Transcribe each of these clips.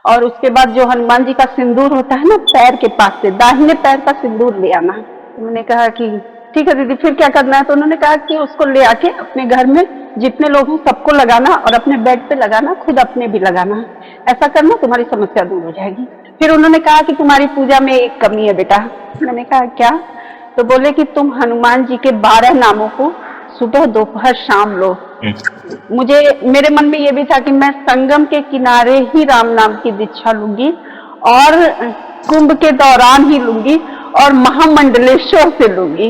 और उसके बाद जो हनुमान जी का सिंदूर होता है ना, पैर के पास से दाहिने पैर का सिंदूर ले आना। तो मैंने कहा कि ठीक है दीदी, फिर क्या करना है? तो उन्होंने कहा कि उसको ले आके अपने घर में जितने लोग हैं सबको लगाना और अपने बेड पे लगाना, खुद अपने भी लगाना। ऐसा करना, तुम्हारी समस्या दूर हो जाएगी। फिर उन्होंने कहा कि तुम्हारी पूजा में एक कमी है बेटा। मैंने कहा क्या? तो बोले कि तुम हनुमान जी के 12 नामों को सुबह दोपहर शाम लो। मुझे मेरे मन में ये भी था कि मैं संगम के किनारे ही राम नाम की दीक्षा लूंगी और कुंभ के दौरान ही लूंगी और महामंडलेश्वर से लूंगी।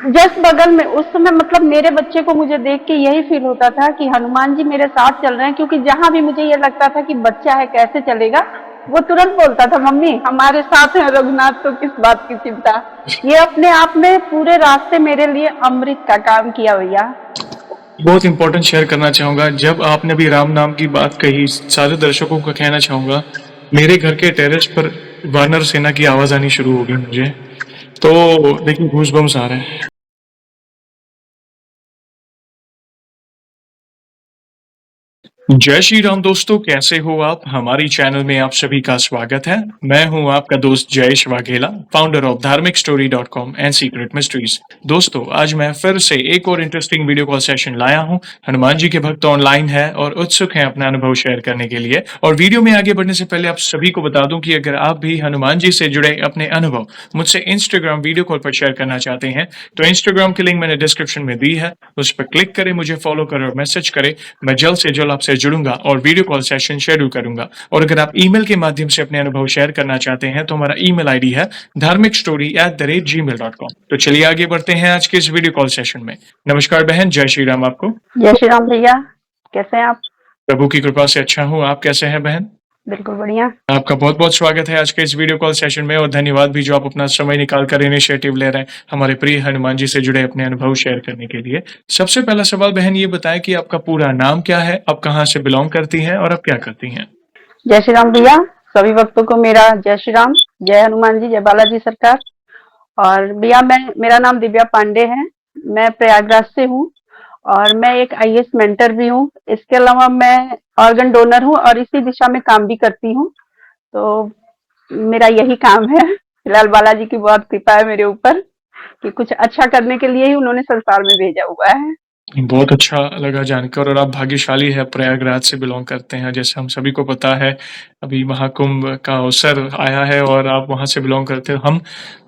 जस्ट बगल में उस समय मतलब मेरे बच्चे को मुझे देख के यही फील होता था कि हनुमान जी मेरे साथ चल रहे हैं, क्योंकि जहां भी मुझे ये लगता था कि बच्चा है कैसे चलेगा, वो तुरंत बोलता था मम्मी हमारे साथ है रघुनाथ, तो किस बात की चिंता। ये अपने आप में पूरे रास्ते मेरे लिए अमृत का काम किया भैया। बहुत इंपॉर्टेंट शेयर करना चाहूंगा। जब आपने भी राम नाम की बात कही, सारे दर्शकों को कहना चाहूंगा, मेरे घर के टेरेस पर वानर सेना की आवाज आनी शुरू हो गई मुझे। तो देखिए गूज़बम्स आ रहे हैं। जय श्री राम दोस्तों, कैसे हो आप? हमारी चैनल में आप सभी का स्वागत है। मैं हूं आपका दोस्त जयेश वाघेला, फाउंडर ऑफ धार्मिकस्टोरी.com एंड सीक्रेट मिस्ट्रीज। दोस्तों, आज मैं फिर से एक और इंटरेस्टिंग वीडियो कॉल सेशन लाया हूं। हनुमान जी के भक्त ऑनलाइन है और उत्सुक हैं अपना अनुभव शेयर करने के लिए। और वीडियो में आगे बढ़ने से पहले आप सभी को बता दूं कि अगर आप भी हनुमान जी से जुड़े अपने अनुभव मुझसे इंस्टाग्राम वीडियो कॉल पर शेयर करना चाहते हैं तो इंस्टाग्राम की लिंक मैंने डिस्क्रिप्शन में दी है, उस पर क्लिक करें, मुझे फॉलो करें और मैसेज करें। मैं जल्द से जल्द आपसे जुड़ूंगा और वीडियो कॉल सेशन शेड्यूल करूंगा। और अगर आप ईमेल के माध्यम से अपने अनुभव शेयर करना चाहते हैं तो हमारा ईमेल आईडी है dharmikstory@gmail.com। तो चलिए आगे बढ़ते हैं आज के इस वीडियो कॉल सेशन में। नमस्कार बहन, जय श्री राम आपको। जय श्री राम भैया, कैसे हैं आप? प्रभु की कृपा से अच्छा हूँ, आप कैसे हैं बहन? बिल्कुल बढ़िया। आपका बहुत बहुत स्वागत है आज के इस वीडियो कॉल सेशन में और धन्यवाद भी जो आप अपना समय निकाल कर इनिशिएटिव ले रहे हैं हमारे प्रिय हनुमान जी से जुड़े अपने अनुभव शेयर करने के लिए। सबसे पहला सवाल बहन ये बताएं कि आपका पूरा नाम क्या है, आप कहाँ से बिलोंग करती हैं और आप क्या करती हैं? जय श्री राम भैया, सभी भक्तों को मेरा जय श्री राम, जय हनुमान जी, जय बालाजी सरकार। और भैया मेरा नाम दिव्या पांडे है, मैं प्रयागराज से हूँ और मैं एक आईएएस मेंटर भी हूँ। इसके अलावा मैं ऑर्गन डोनर हूँ और इसी दिशा में काम भी करती हूँ। तो मेरा यही काम है। फिलहाल बालाजी की बहुत कृपा है मेरे ऊपर कि कुछ अच्छा करने के लिए ही उन्होंने संसार में भेजा हुआ है। बहुत अच्छा लगा जानकर और आप भाग्यशाली है, प्रयागराज से बिलोंग करते हैं। जैसे हम सभी को पता है अभी महाकुंभ का अवसर आया है और आप वहाँ से बिलोंग करते हो।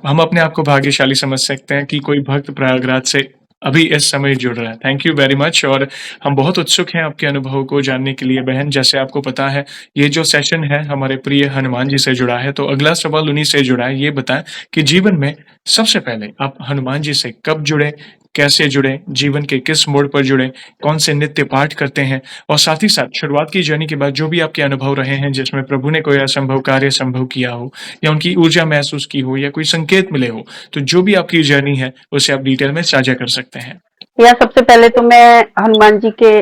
हम अपने आप को भाग्यशाली समझ सकते हैं कि कोई भक्त प्रयागराज से अभी इस समय जुड़ रहा है। Thank you very much. और हम बहुत उत्सुक हैं आपके अनुभव को जानने के लिए बहन। जैसे आपको पता है ये जो सेशन है हमारे प्रिय हनुमान जी से जुड़ा है, तो अगला सवाल उन्हीं से जुड़ा है। ये बताएं कि जीवन में सबसे पहले आप हनुमान जी से कब जुड़े, कैसे जुड़े, जीवन के किस मोड़ पर जुड़े, कौन से नित्य पाठ करते हैं और साथ ही साथ शुरुआत की जर्नी के बाद जो भी आपके अनुभव रहे हैं जिसमें प्रभु ने कोई असंभव कार्य संभव किया हो या उनकी ऊर्जा महसूस की हो या कोई संकेत मिले हो, तो जो भी आपकी जर्नी है उसे आप डिटेल में साझा कर सकते हैं। या सबसे पहले तो मैं हनुमान जी के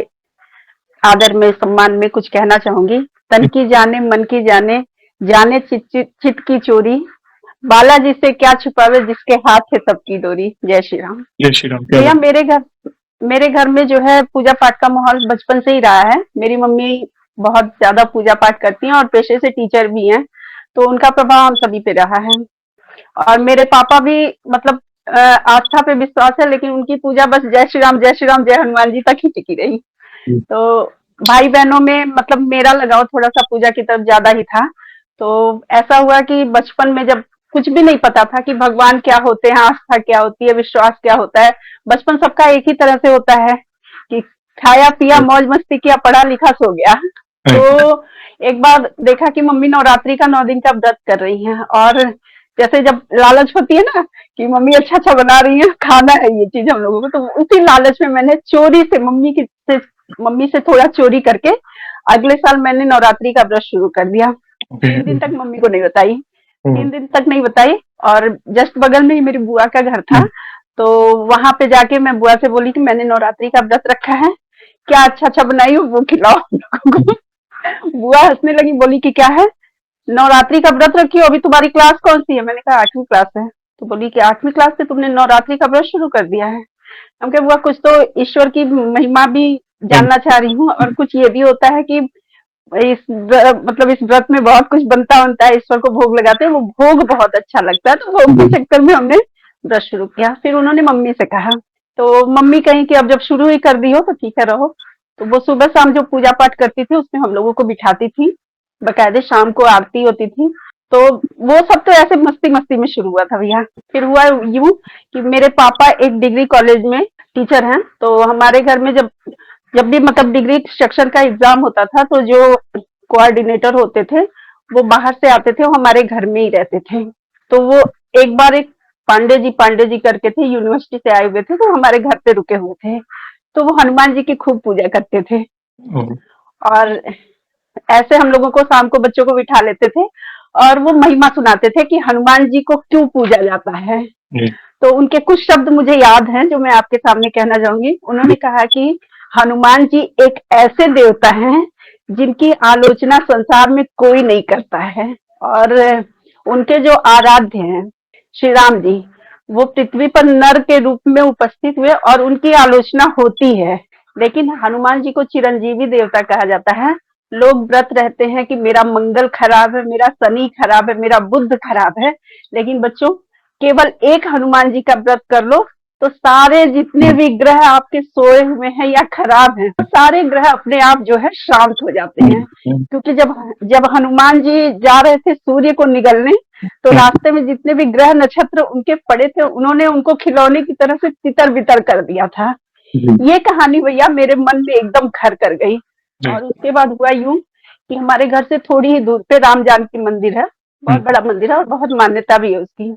आदर में सम्मान में कुछ कहना चाहूंगी। तन की जाने मन की जाने, जाने चित चित चित की चोरी, बालाजी से क्या छुपावे जिसके हाथ है सबकी डोरी। जय श्री राम। जय श्री राम। भैया मेरे घर में जो है पूजा पाठ का माहौल बचपन से ही रहा है। मेरी मम्मी बहुत ज्यादा पूजा पाठ करती हैं और पेशे से टीचर भी हैं, तो उनका प्रभाव हम सभी पे रहा है। और मेरे पापा भी मतलब आस्था पे विश्वास है, लेकिन उनकी पूजा बस जय श्री राम जय श्री राम जय हनुमान जी तक ही टिकी रही। तो भाई बहनों में मतलब मेरा लगाव थोड़ा सा पूजा की तरफ ज्यादा ही था। तो ऐसा हुआ कि बचपन में जब कुछ भी नहीं पता था कि भगवान क्या होते हैं, आस्था क्या होती है, विश्वास क्या होता है, बचपन सबका एक ही तरह से होता है कि खाया पिया मौज मस्ती किया, पढ़ा लिखा सो गया। तो एक बार देखा कि मम्मी नवरात्रि का 9 दिन का व्रत कर रही हैं और जैसे जब लालच होती है ना कि मम्मी अच्छा अच्छा बना रही है, खाना है ये चीज हम लोगों को, तो उसी लालच में मैंने चोरी से मम्मी से थोड़ा चोरी करके अगले साल मैंने नवरात्रि का व्रत शुरू कर दिया। 3 दिन तक मम्मी को नहीं बताई, 3 दिन तक नहीं बताई। और जस्ट बगल में ही मेरी बुआ का घर था, तो वहां पे जाके मैं बुआ से बोली कि मैंने नवरात्रि का व्रत रखा है, क्या अच्छा अच्छा बनाई हो वो खिलाओ हम लोगों को। बुआ हंसने लगी, बोली कि क्या है, नवरात्रि का व्रत रखी हो, अभी तुम्हारी क्लास कौन सी है? मैंने कहा 8वीं क्लास है। तो बोली कि 8वीं क्लास से तुमने नवरात्रि का व्रत शुरू कर दिया है। हम कहे बुआ कुछ तो ईश्वर की महिमा भी जानना चाह रही हूँ और कुछ ये भी होता है कि मतलब इस व्रत में बहुत कुछ बनता है, ईश्वर को भोग लगाते हैं, वो भोग बहुत अच्छा लगता है, तो भोग के चक्कर में हमने व्रत शुरू किया। फिर उन्होंने मम्मी से कहा, तो मम्मी कहीं कि अब जब शुरू ही कर दी हो तो ठीक है रहो। तो वो सुबह शाम जो पूजा पाठ करती थी उसमें हम लोगों को बिठाती थी, बकायदे शाम को आरती होती थी। तो वो सब तो ऐसे मस्ती मस्ती में शुरू हुआ था भैया। फिर हुआ यूं कि मेरे पापा एक डिग्री कॉलेज में टीचर हैं, तो हमारे घर में जब जब भी मतलब डिग्री सेक्शन का एग्जाम होता था तो जो कोऑर्डिनेटर होते थे वो बाहर से आते थे, वो हमारे घर में ही रहते थे। तो वो एक बार एक पांडे जी करके थे, यूनिवर्सिटी से आए हुए थे, तो हमारे घर पे रुके हुए थे। तो वो हनुमान जी की खूब पूजा करते थे, ओह! और ऐसे हम लोगों को शाम को बच्चों को बिठा लेते थे और वो महिमा सुनाते थे कि हनुमान जी को क्यों पूजा जाता है। जी, तो उनके कुछ शब्द मुझे याद हैं जो मैं आपके सामने कहना चाहूंगी। उन्होंने कहा कि हनुमान जी एक ऐसे देवता हैं जिनकी आलोचना संसार में कोई नहीं करता है, और उनके जो आराध्य हैं श्री राम जी, वो पृथ्वी पर नर के रूप में उपस्थित हुए और उनकी आलोचना होती है, लेकिन हनुमान जी को चिरंजीवी देवता कहा जाता है। लोग व्रत रहते हैं कि मेरा मंगल खराब है, मेरा शनि खराब है, मेरा बुध खराब है, लेकिन बच्चों केवल एक हनुमान जी का व्रत कर लो तो सारे जितने भी ग्रह आपके सोए हुए हैं या खराब हैं, सारे ग्रह अपने आप जो है शांत हो जाते हैं। क्योंकि जब जब हनुमान जी जा रहे थे सूर्य को निगलने, तो रास्ते में जितने भी ग्रह नक्षत्र उनके पड़े थे उन्होंने उनको खिलौने की तरह से तितर बितर कर दिया था। ये कहानी भैया मेरे मन में एकदम घर कर गई। जी, और उसके बाद हुआ यूं कि हमारे घर से थोड़ी ही दूर पे राम जानकी मंदिर है, बहुत बड़ा मंदिर है और बहुत मान्यता भी है उसकी।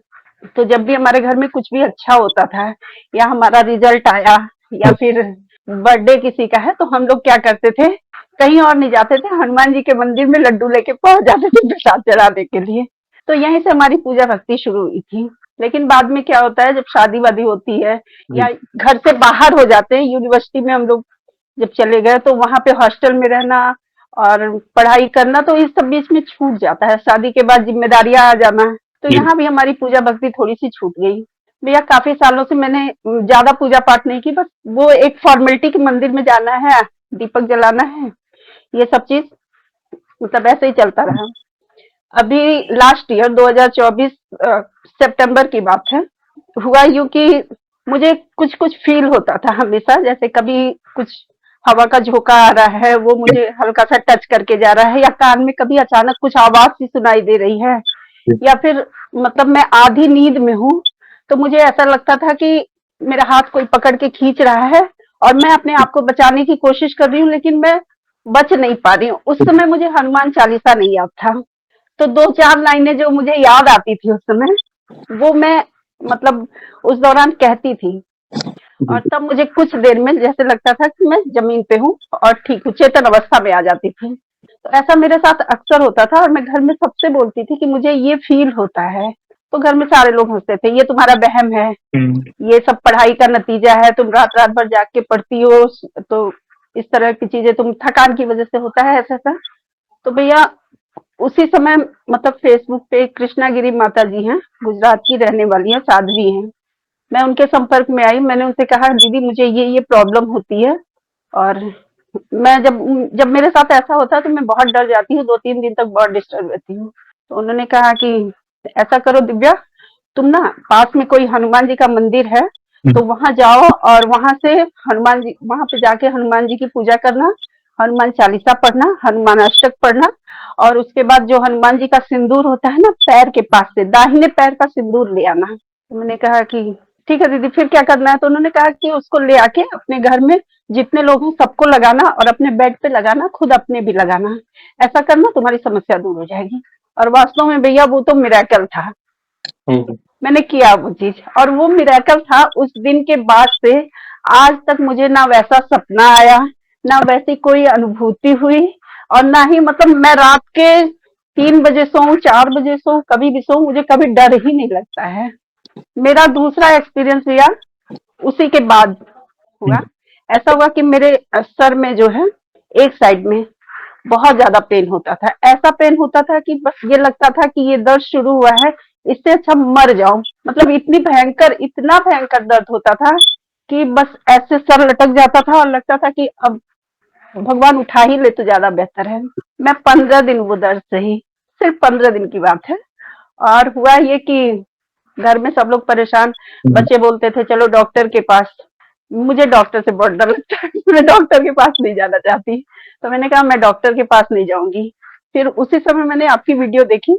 तो जब भी हमारे घर में कुछ भी अच्छा होता था या हमारा रिजल्ट आया या फिर बर्थडे किसी का है, तो हम लोग क्या करते थे, कहीं और नहीं जाते थे, हनुमान जी के मंदिर में लड्डू लेके पहुंच जाते थे प्रसाद चढ़ाने के लिए। तो यहीं से हमारी पूजा भक्ति शुरू हुई थी। लेकिन बाद में क्या होता है, जब शादी वादी होती है या जी, घर से बाहर हो जाते हैं, यूनिवर्सिटी में हम लोग जब चले गए तो वहां पे हॉस्टल में रहना और पढ़ाई करना, तो इस सब बीच में छूट जाता है। शादी के बाद जिम्मेदारियां आ जाना, तो जी, यहाँ भी हमारी पूजा भक्ति थोड़ी सी छूट गई। भैया काफी सालों से मैंने ज्यादा पूजा पाठ नहीं की, बस वो एक फॉर्मेलिटी के मंदिर में जाना है, दीपक जलाना है, ये सब चीज मतलब ऐसे ही चलता रहा। अभी लास्ट ईयर 2024 सितंबर की बात है, हुआ यूं कि मुझे कुछ कुछ फील होता था हमेशा, जैसे कभी कुछ हवा का झोंका आ रहा है वो मुझे हल्का सा टच करके जा रहा है, या कान में कभी अचानक कुछ आवाज सी सुनाई दे रही है, या फिर मतलब मैं आधी नींद में हूँ तो मुझे ऐसा लगता था कि मेरा हाथ कोई पकड़ के खींच रहा है और मैं अपने आप को बचाने की कोशिश कर रही हूँ, लेकिन मैं बच नहीं पा रही हूँ। उस समय मुझे हनुमान चालीसा नहीं याद था, तो दो चार लाइनें जो मुझे याद आती थी उस समय, वो मैं मतलब उस दौरान कहती थी, और तब मुझे कुछ देर में जैसे लगता था कि मैं जमीन पे हूँ और ठीक हूँ, चेतन अवस्था में आ जाती थी। तो ऐसा मेरे साथ अक्सर होता था और मैं घर में सबसे बोलती थी कि मुझे ये फील होता है। तो घर में सारे लोग हंसते थे, ये तुम्हारा वहम है, हुँ, ये सब पढ़ाई का नतीजा है, तुम रात रात भर जाग के पढ़ती हो, तो इस तरह की चीजें तुम थकान की वजह से होता है ऐसा ऐसा। तो भैया उसी समय मतलब फेसबुक पे कृष्णागिरी माता जी हैं, गुजरात की रहने वाली हैं, साध्वी हैं, मैं उनके संपर्क में आई। मैंने उनसे कहा दीदी मुझे ये प्रॉब्लम होती है, और मैं जब जब मेरे साथ ऐसा होता है तो मैं बहुत डर जाती हूँ, 2-3 दिन तक बहुत डिस्टर्ब रहती हूँ। तो उन्होंने कहा कि ऐसा करो दिव्या, तुम ना पास में कोई हनुमान जी का मंदिर है हुँ, तो वहां जाओ और वहां से हनुमान जी, वहां पे जाके हनुमान जी की पूजा करना, हनुमान चालीसा पढ़ना, हनुमान अष्टक पढ़ना, और उसके बाद जो हनुमान जी का सिंदूर होता है ना पैर के पास से दाहिने पैर का सिंदूर ले आना। तो मैंने कहा कि ठीक है दीदी फिर क्या करना है, तो उन्होंने कहा कि उसको ले आके अपने घर में जितने लोग हैं सबको लगाना और अपने बेड पे लगाना, खुद अपने भी लगाना, ऐसा करना तुम्हारी समस्या दूर हो जाएगी। और वास्तव में भैया वो तो मिरेकल था, ओह! मैंने किया वो चीज और वो मिरेकल था। उस दिन के बाद से आज तक मुझे ना वैसा सपना आया, ना वैसी कोई अनुभूति हुई, और ना ही मतलब मैं रात के 3 बजे सोऊं, 4 बजे सोऊं, कभी भी सोऊं, मुझे कभी डर ही नहीं लगता है। मेरा दूसरा एक्सपीरियंस भैया उसी के बाद हुँ, हुआ। ऐसा हुआ कि मेरे सर में जो है एक साइड में बहुत ज्यादा पेन होता था, ऐसा पेन होता था कि बस ये लगता था कि ये दर्द शुरू हुआ है, इससे अच्छा मर जाऊं। मतलब इतनी भयंकर, इतना भयंकर दर्द होता था कि बस ऐसे सर लटक जाता था और लगता था कि अब भगवान उठा ही ले तो ज्यादा बेहतर है। मैं 15 दिन वो दर्द सही, सिर्फ 15 दिन की बात है। और हुआ ये कि घर में सब लोग परेशान, हुँ, बच्चे बोलते थे चलो डॉक्टर के पास। मुझे डॉक्टर से बहुत डर लगता है, मैं डॉक्टर के पास नहीं जाना चाहती। तो मैंने कहा मैं डॉक्टर के पास नहीं जाऊंगी। फिर उसी समय मैंने आपकी वीडियो देखी,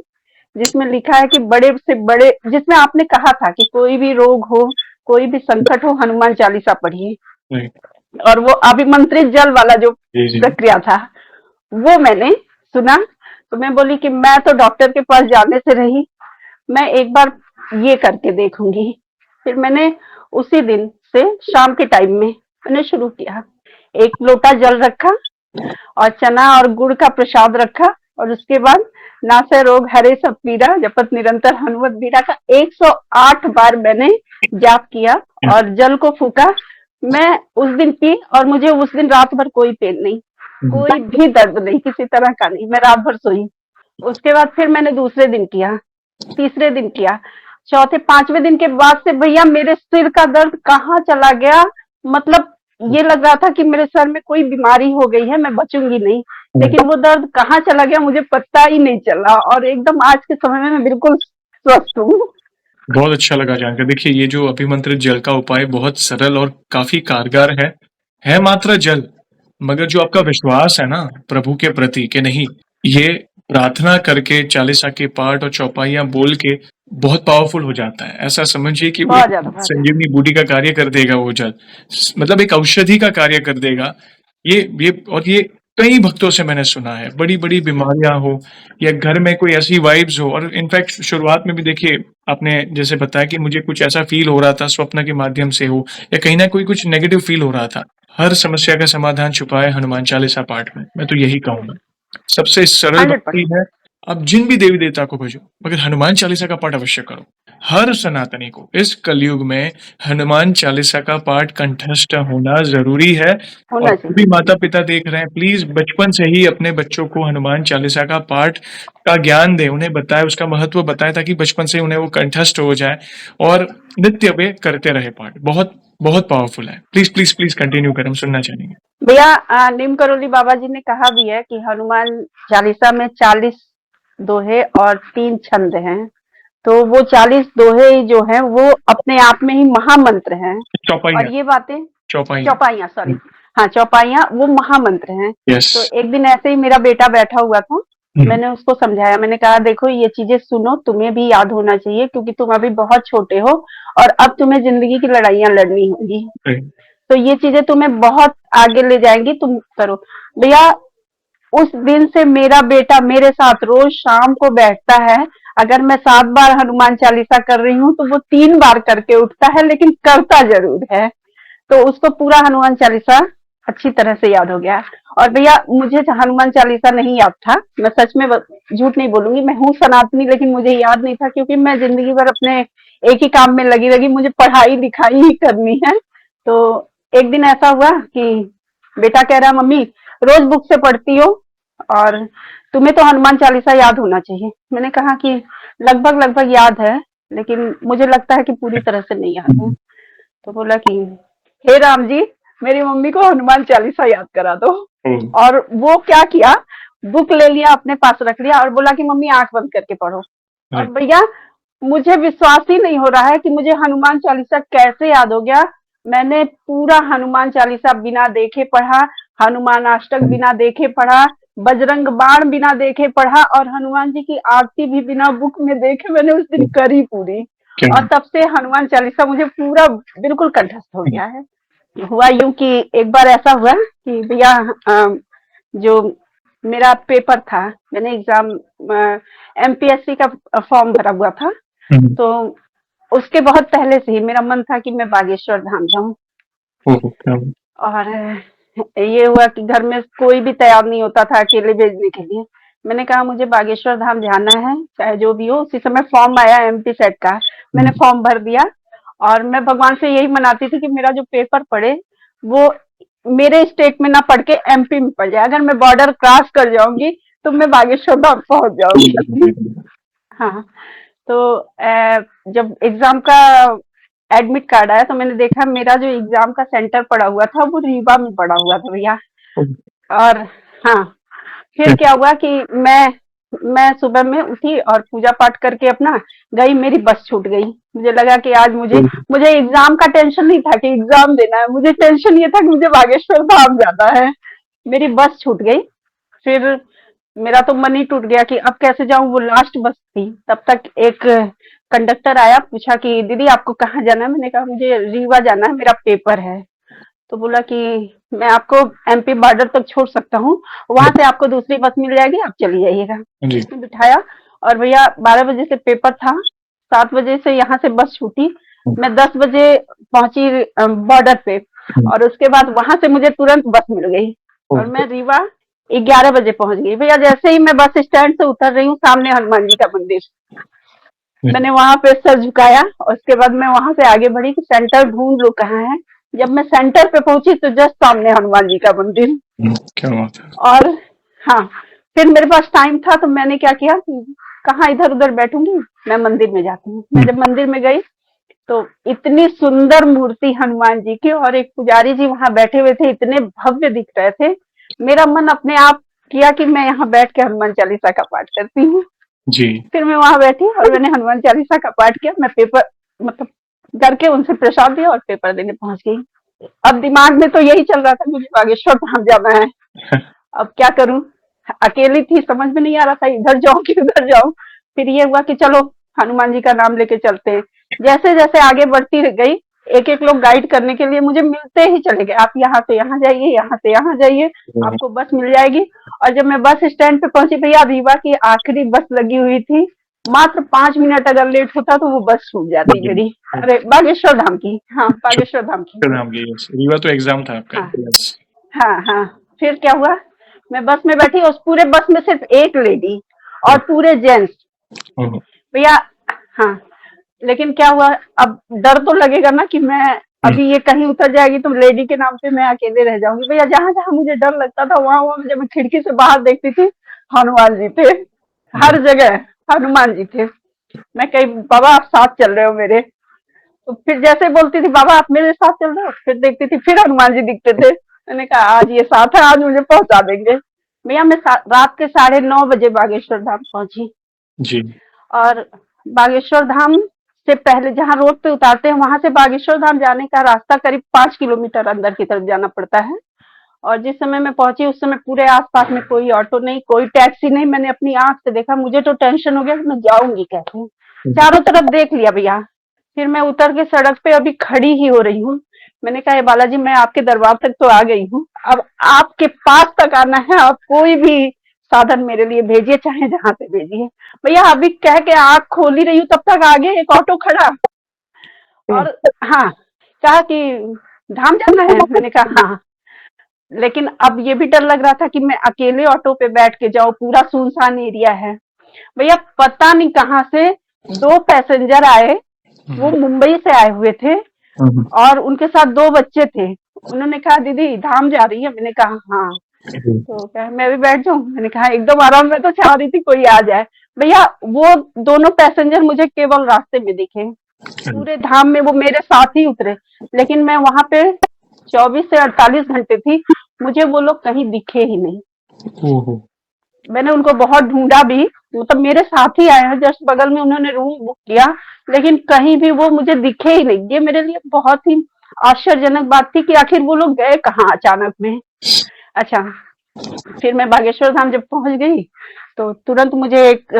जिसमें लिखा है कि बड़े से बड़े, जिसमें आपने कहा था कि कोई भी रोग हो, कोई भी संकट हो, हनुमान चालीसा पढ़िए। राइट। और वो अभिमंत्रित जल वाला जो जी, जी। प्रक्रिया था, वो मैंने सुना। तो मैं बोली कि मैं तो डॉक्टर के पास जाने से रही, मैं एक बार ये करके देखूंगी। फिर मैंने उसी दिन से शाम के टाइम में मैंने शुरू किया। एक लोटा जल रखा और चना और गुड़ का प्रसाद रखा, और उसके बाद नासै रोग हरे सब पीरा जपत निरंतर हनुमत बीरा का 108 बार मैंने जाप किया और जल को फूका। मैं उस दिन पी, और मुझे उस दिन रात भर कोई पेन नहीं, हुँ, कोई भी दर्द नहीं, किसी तरह का नहीं। मैं रात भर सोई। उसके बाद फिर मैंने दूसरे दिन किया, तीसरे दिन किया, चौथे पांचवें दिन के बाद से भैया मेरे सिर का दर्द कहाँ चला गया। मतलब ये लग रहा था कि मेरे सर में कोई बीमारी हो गई है, मैं बचूंगी नहीं। हुँ। लेकिन वो दर्द कहाँ चला गया मुझे पता ही नहीं चला, और एकदम आज के समय में मैं बिल्कुल स्वस्थ हूँ। बहुत अच्छा लगा जानकर। देखिए, ये जो अभिमंत्रित जल का उपाय बहुत सरल और काफ़ी कारगर है मात्र जल, मगर जो आपका विश्वास है ना प्रभु के प्रति कि नहीं, ये प्रार्थना करके चालीसा के पाठ और चौपाइयाँ बोल के बहुत पावरफुल हो जाता है। ऐसा समझिए कि वो एक बहुत ज्यादा, बहुत ज्यादा। संजीवनी बूटी का कार्य कर देगा वो जल। मतलब एक औषधि का कार्य कर देगा। ये कई भक्तों से मैंने सुना है, बड़ी-बड़ी बीमारियाँ हो या घर में कोई ऐसी वाइब्स हो, और इनफैक्ट शुरुआत में भी देखिए आपने जैसे बताया कि मुझे कुछ ऐसा फ़ील हो रहा था स्वप्न के माध्यम से हो या कहीं न कोई कुछ नेगेटिव फ़ील हो रहा था। हर समस्या का समाधान छुपा है हनुमान चालीसा पाठ में, मैं तो यही कहूँगा। सबसे सरल भक्ति 100%। है, आप जिन भी देवी-देवता को भजो, मगर हनुमान चालीसा का पाठ अवश्य करो। हर सनातनी को इस कलयुग में हनुमान चालीसा का पाठ कंठस्थ होना ज़रूरी है, और होना जो भी चाहिए। माता-पिता देख रहे हैं, प्लीज़ बचपन से ही अपने बच्चों को हनुमान चालीसा का पाठ का ज्ञान दें, उन्हें बताएँ, उसका महत्व बताएँ ताकि बचपन से उन्हें वो कंठस्थ हो जाए और नित्य वे करते रहे पाठ। बहुत, बहुत पावरफुल है। प्लीज़, प्लीज़, प्लीज़ कंटिन्यू करें, हम सुनना चाहेंगे। भैया नीम करोली बाबा जी ने कहा भी है कि हनुमान चालीसा में 40 दोहे और 3 छंद हैं। तो वो 40 दोहे जो हैं वो अपने आप में ही महामंत्र हैं। और चौपाइयाँ, ये बातें, चौपाइयाँ। चौपाइयाँ, सॉरी, हुँ, हाँ चौपाइयाँ वो महामंत्र हैं। यस। तो एक दिन ऐसे ही मेरा बेटा बैठा हुआ था, हुँ, मैंने उसको समझाया, मैंने कहा देखो ये चीजें सुनो, तुम्हें भी याद होना चाहिए क्योंकि तुम अभी बहुत छोटे हो, और अब तुम्हें जिंदगी की लड़ाइयाँ लड़नी होंगी। राइट। तो ये चीजें तुम्हें बहुत आगे ले जाएंगी, तुम करो। भैया उस दिन से मेरा बेटा मेरे साथ रोज शाम को बैठता है। अगर मैं 7 बार हनुमान चालीसा कर रही हूँ तो वो 3 बार करके उठता है, लेकिन करता जरूर है। तो उसको पूरा हनुमान चालीसा अच्छी तरह से याद हो गया। और भैया मुझे हनुमान चालीसा नहीं याद था, मैं सच में झूठ नहीं बोलूंगी, मैं हूँ सनातनी लेकिन मुझे याद नहीं था, क्योंकि मैं जिंदगी भर अपने एक ही काम में लगी रही, मुझे पढ़ाई लिखाई ही करनी है। तो एक दिन ऐसा हुआ कि बेटा कह रहा मम्मी रोज बुक से पढ़ती हो और तुम्हें तो हनुमान चालीसा याद होना चाहिए। मैंने कहा कि लगभग लगभग याद है, लेकिन मुझे लगता है कि पूरी तरह से नहीं याद है। तो बोला कि हे राम जी, मेरी मम्मी को हनुमान चालीसा याद करा दो। ओह! और वो क्या किया, बुक ले लिया अपने पास रख लिया और बोला कि मम्मी आंख बंद करके पढ़ो। और राइट। भैया मुझे विश्वास ही नहीं हो रहा है कि मुझे हनुमान चालीसा कैसे याद हो गया। मैंने पूरा हनुमान चालीसा बिना देखे पढ़ा, हनुमान अष्टक हुँ, बिना देखे पढ़ा, बजरंग बाण बिना देखे पढ़ा, और हनुमान जी की आरती भी बिना बुक में देखे मैंने उस दिन हुँ, करी पूरी। क्या और तब से हनुमान चालीसा मुझे पूरा बिल्कुल कंठस्थ हो हुँ, गया है। हुआ यूं कि एक बार ऐसा हुआ कि भैया जो मेरा पेपर था, मैंने एग्जाम एमपीएससी का फॉर्म भरा हुआ था। हुँ, तो उसके बहुत पहले से ही मेरा मन था कि मैं बागेश्वर धाम जाऊं। ओह! क्या और ये हुआ कि घर में कोई भी तैयार नहीं होता था अकेले भेजने के लिए। मैंने कहा मुझे बागेश्वर धाम जाना है, चाहे जो भी हो। उसी समय फॉर्म आया एमपी सेट का, मैंने हुँ, फॉर्म भर दिया। और मैं भगवान से यही मनाती थी कि मेरा जो पेपर पड़े वो मेरे स्टेट में ना पढ़ के एमपी में पड़ जाए। अगर मैं बॉर्डर क्रॉस कर जाऊंगी तो मैं बागेश्वर धाम पहुंच जाऊंगी। हाँ। तो जब एग्जाम का एडमिट कार्ड आया तो मैंने देखा मेरा जो एग्जाम का सेंटर पड़ा हुआ था वो रीवा में पड़ा हुआ था भैया। और हाँ, फिर क्या हुआ कि मैं सुबह में उठी और पूजा पाठ करके अपना गई, मेरी बस छूट गई। मुझे लगा कि आज मुझे मुझे एग्जाम का टेंशन नहीं था कि एग्जाम देना है, मुझे टेंशन ये था कि मुझे बागेश्वर धाम जाना है। मेरी बस छूट गई। फिर मेरा तो मन ही टूट गया कि अब कैसे जाऊं, वो लास्ट बस थी। तब तक एक कंडक्टर आया, पूछा कि दीदी आपको कहाँ जाना है। मैंने कहा मुझे रीवा जाना है, मेरा पेपर है। तो बोला कि मैं आपको एमपी बॉर्डर तक छोड़ सकता हूँ, वहां से आपको दूसरी बस मिल जाएगी, आप चली जाइएगा। जी। उसने बिठाया और भैया 12 बजे से पेपर था, 7 बजे से यहाँ से बस छूटी, मैं 10 बजे पहुंची बॉर्डर पे। और उसके बाद वहां से मुझे तुरंत बस मिल गई और मैं रीवा 11 बजे पहुंच गई। भैया जैसे ही मैं बस स्टैंड से उतर रही हूँ, सामने हनुमान जी का मंदिर। मैंने वहां पे सर झुकाया और उसके बाद मैं वहां से आगे बढ़ी कि सेंटर ढूंढ लो कहाँ है। जब मैं सेंटर पे पहुंची तो जस्ट सामने हनुमान जी का मंदिर। क्या बात है। और हाँ, फिर मेरे पास टाइम था तो मैंने क्या किया कि कहाँ इधर उधर बैठूंगी, मैं मंदिर में जाती हूँ। मैं जब मंदिर में गई तो इतनी सुंदर मूर्ति हनुमान जी की और एक पुजारी जी वहां बैठे हुए थे, इतने भव्य दिख रहे थे। मेरा मन अपने आप किया कि मैं यहाँ बैठ के हनुमान चालीसा का पाठ करती हूँ। जी। फिर मैं वहां बैठी और मैंने हनुमान चालीसा का पाठ किया। मैं पेपर मतलब करके उनसे प्रसाद दिया और पेपर देने पहुंच गई। अब दिमाग में तो यही चल रहा था, मुझे बागेश्वर धाम जाना है। अब क्या करूं, अकेली थी, समझ में नहीं आ रहा था इधर जाऊं कि उधर जाऊं। फिर ये हुआ कि चलो हनुमान जी का नाम लेके चलते हैं। जैसे जैसे आगे बढ़ती गई, एक एक लोग गाइड करने के लिए मुझे मिलते ही चले गए, आप यहाँ से यहाँ जाइए, यहाँ से यहाँ जाइए, आपको बस मिल जाएगी। और जब मैं बस स्टैंड पे पहुंची, भैया रीवा की आखिरी बस लगी हुई थी, मात्र 5 मिनट अगर लेट होता तो वो बस छूट जाती मेरी। अरे बागेश्वर धाम की, हाँ बागेश्वर धाम की। नाम की यस, रीवा तो एग्जाम था आपका। हाँ यस। हाँ हाँ। फिर क्या हुआ, मैं बस में बैठी, उस पूरे बस में सिर्फ एक लेडी और पूरे जेंट्स। भैया हाँ, लेकिन क्या हुआ, अब डर तो लगेगा ना कि मैं अभी ये कहीं उतर जाएगी तो लेडी के नाम पे मैं अकेले रह जाऊंगी। भैया जहां जहां मुझे डर लगता था, वहां वहां जब मैं खिड़की से बाहर देखती थी, हनुमान जी थे, हर जगह हनुमान जी थे। मैं कहीं बाबा आप साथ चल रहे हो मेरे, तो फिर जैसे बोलती थी बाबा आप मेरे साथ चल रहे हो, फिर देखती थी फिर हनुमान जी दिखते थे। मैंने कहा आज ये साथ है, आज मुझे पहुंचा देंगे। भैया मैं रात के 9:30 बजे बागेश्वर धाम पहुंची। जी। और बागेश्वर धाम से पहले जहाँ रोड पे उतारते हैं, वहां से बागेश्वर धाम जाने का रास्ता करीब 5 किलोमीटर अंदर की तरफ जाना पड़ता है। और जिस समय मैं पहुंची उस समय पूरे आसपास में कोई ऑटो नहीं, कोई टैक्सी नहीं। मैंने अपनी आंख से देखा, मुझे तो टेंशन हो गया कि मैं जाऊंगी कैसे। चारों तरफ देख लिया भैया। फिर मैं उतर के सड़क पे अभी खड़ी ही हो रही हूँ। मैंने कहा बालाजी मैं आपके दरबार तक तो आ गई हूँ, अब आपके पास तक आना है, आप कोई भी साधन मेरे लिए भेजिए, चाहे जहां से भेजिए। भैया अभी कह के आंख खोल ही रही हूँ, तब तक आगे एक ऑटो खड़ा। और हाँ, कहा कि धाम जाना है। मैंने कहा हाँ। लेकिन अब ये भी डर लग रहा था कि मैं अकेले ऑटो पे बैठ के जाऊं, पूरा सुनसान एरिया है। भैया पता नहीं कहाँ से दो पैसेंजर आए, वो मुंबई से आए हुए थे और उनके साथ दो बच्चे थे। उन्होंने कहा दीदी धाम जा रही है। मैंने कहा हाँ। तो क्या मैं भी बैठ जाऊं। मैंने कहा एकदम आराम, में तो चाह रही थी कोई आ जाए। भैया वो दोनों पैसेंजर मुझे केवल रास्ते में दिखे, पूरे धाम में वो मेरे साथ ही उतरे। लेकिन मैं वहां पे 24 से 48 घंटे थी, मुझे वो लोग कहीं दिखे ही नहीं। मैंने उनको बहुत ढूंढा भी, मतलब मेरे साथ ही आए हैं, जस्ट बगल में उन्होंने रूम बुक किया, लेकिन कहीं भी वो मुझे दिखे ही नहीं। ये मेरे लिए बहुत ही आश्चर्यजनक बात थी कि आखिर वो लोग गए कहाँ अचानक में। अच्छा, फिर मैं बागेश्वर धाम जब पहुंच गई तो तुरंत मुझे एक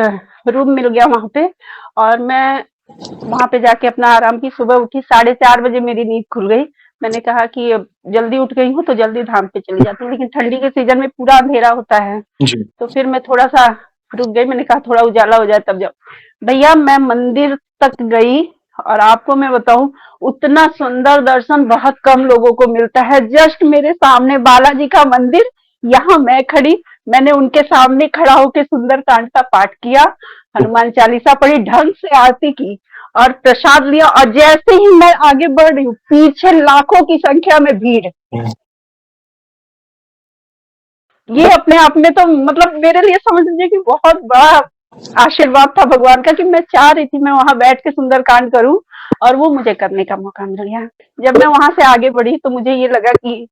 रूम मिल गया वहां पे। और मैं वहां पे जाके अपना आराम की, सुबह उठी 4:30 बजे मेरी नींद खुल गई। मैंने कहा कि अब जल्दी उठ गई हूँ तो जल्दी धाम पे चली जाती हूँ, लेकिन ठंडी के सीजन में पूरा अंधेरा होता है। जी। तो फिर मैं थोड़ा सा रुक गई, मैंने कहा थोड़ा उजाला हो जाए तब जाओ। भैया मैं मंदिर तक गई और आपको मैं बताऊं, उतना सुंदर दर्शन बहुत कम लोगों को मिलता है। जस्ट मेरे सामने बालाजी का मंदिर, यहाँ मैं खड़ी, मैंने उनके सामने खड़ा होकर सुंदर कांड का पाठ किया, हनुमान चालीसा पढ़ी, ढंग से आरती की और प्रसाद लिया। और जैसे ही मैं आगे बढ़ रही हूँ, पीछे लाखों की संख्या में भीड़। ये अपने आप में तो मतलब मेरे लिए समझ लीजिए कि बहुत बड़ा आशीर्वाद था भगवान का कि मैं चाह रही थी मैं वहां बैठ के सुंदरकांड करूं और वो मुझे करने का मौका मिल गया। जब मैं वहां से आगे बढ़ी तो मुझे ये लगा कि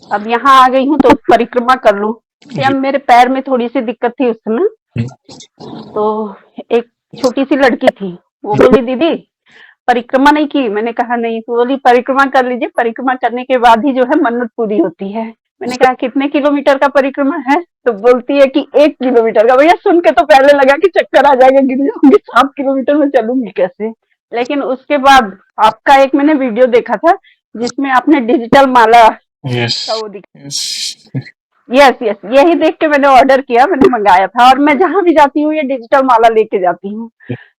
अब यहाँ आ गई हूँ तो परिक्रमा कर लूं। फिर अब जी। मेरे पैर में थोड़ी सी दिक्कत थी उस समय। तो एक छोटी सी लड़की थी, वो बोली दीदी परिक्रमा नहीं की। मैंने कहा नहीं। तो बोली परिक्रमा कर लीजिए, परिक्रमा करने के बाद ही जो है मन्नत पूरी होती है। मैंने कहा कितने किलोमीटर का परिक्रमा है? तो बोलती है कि 1 किलोमीटर का। भैया सुन के तो पहले लगा कि चक्कर आ जाएगा, गिर जाऊंगी, 7 किलोमीटर में चलूंगी कैसे। लेकिन उसके बाद आपका एक मैंने वीडियो देखा था जिसमें आपने डिजिटल माला यस, का वो दिखा। यस। यस यस, यही देख के मैंने ऑर्डर किया, मैंने मंगाया था। और मैं जहां भी जाती हूँ ये डिजिटल माला लेके जाती हूँ।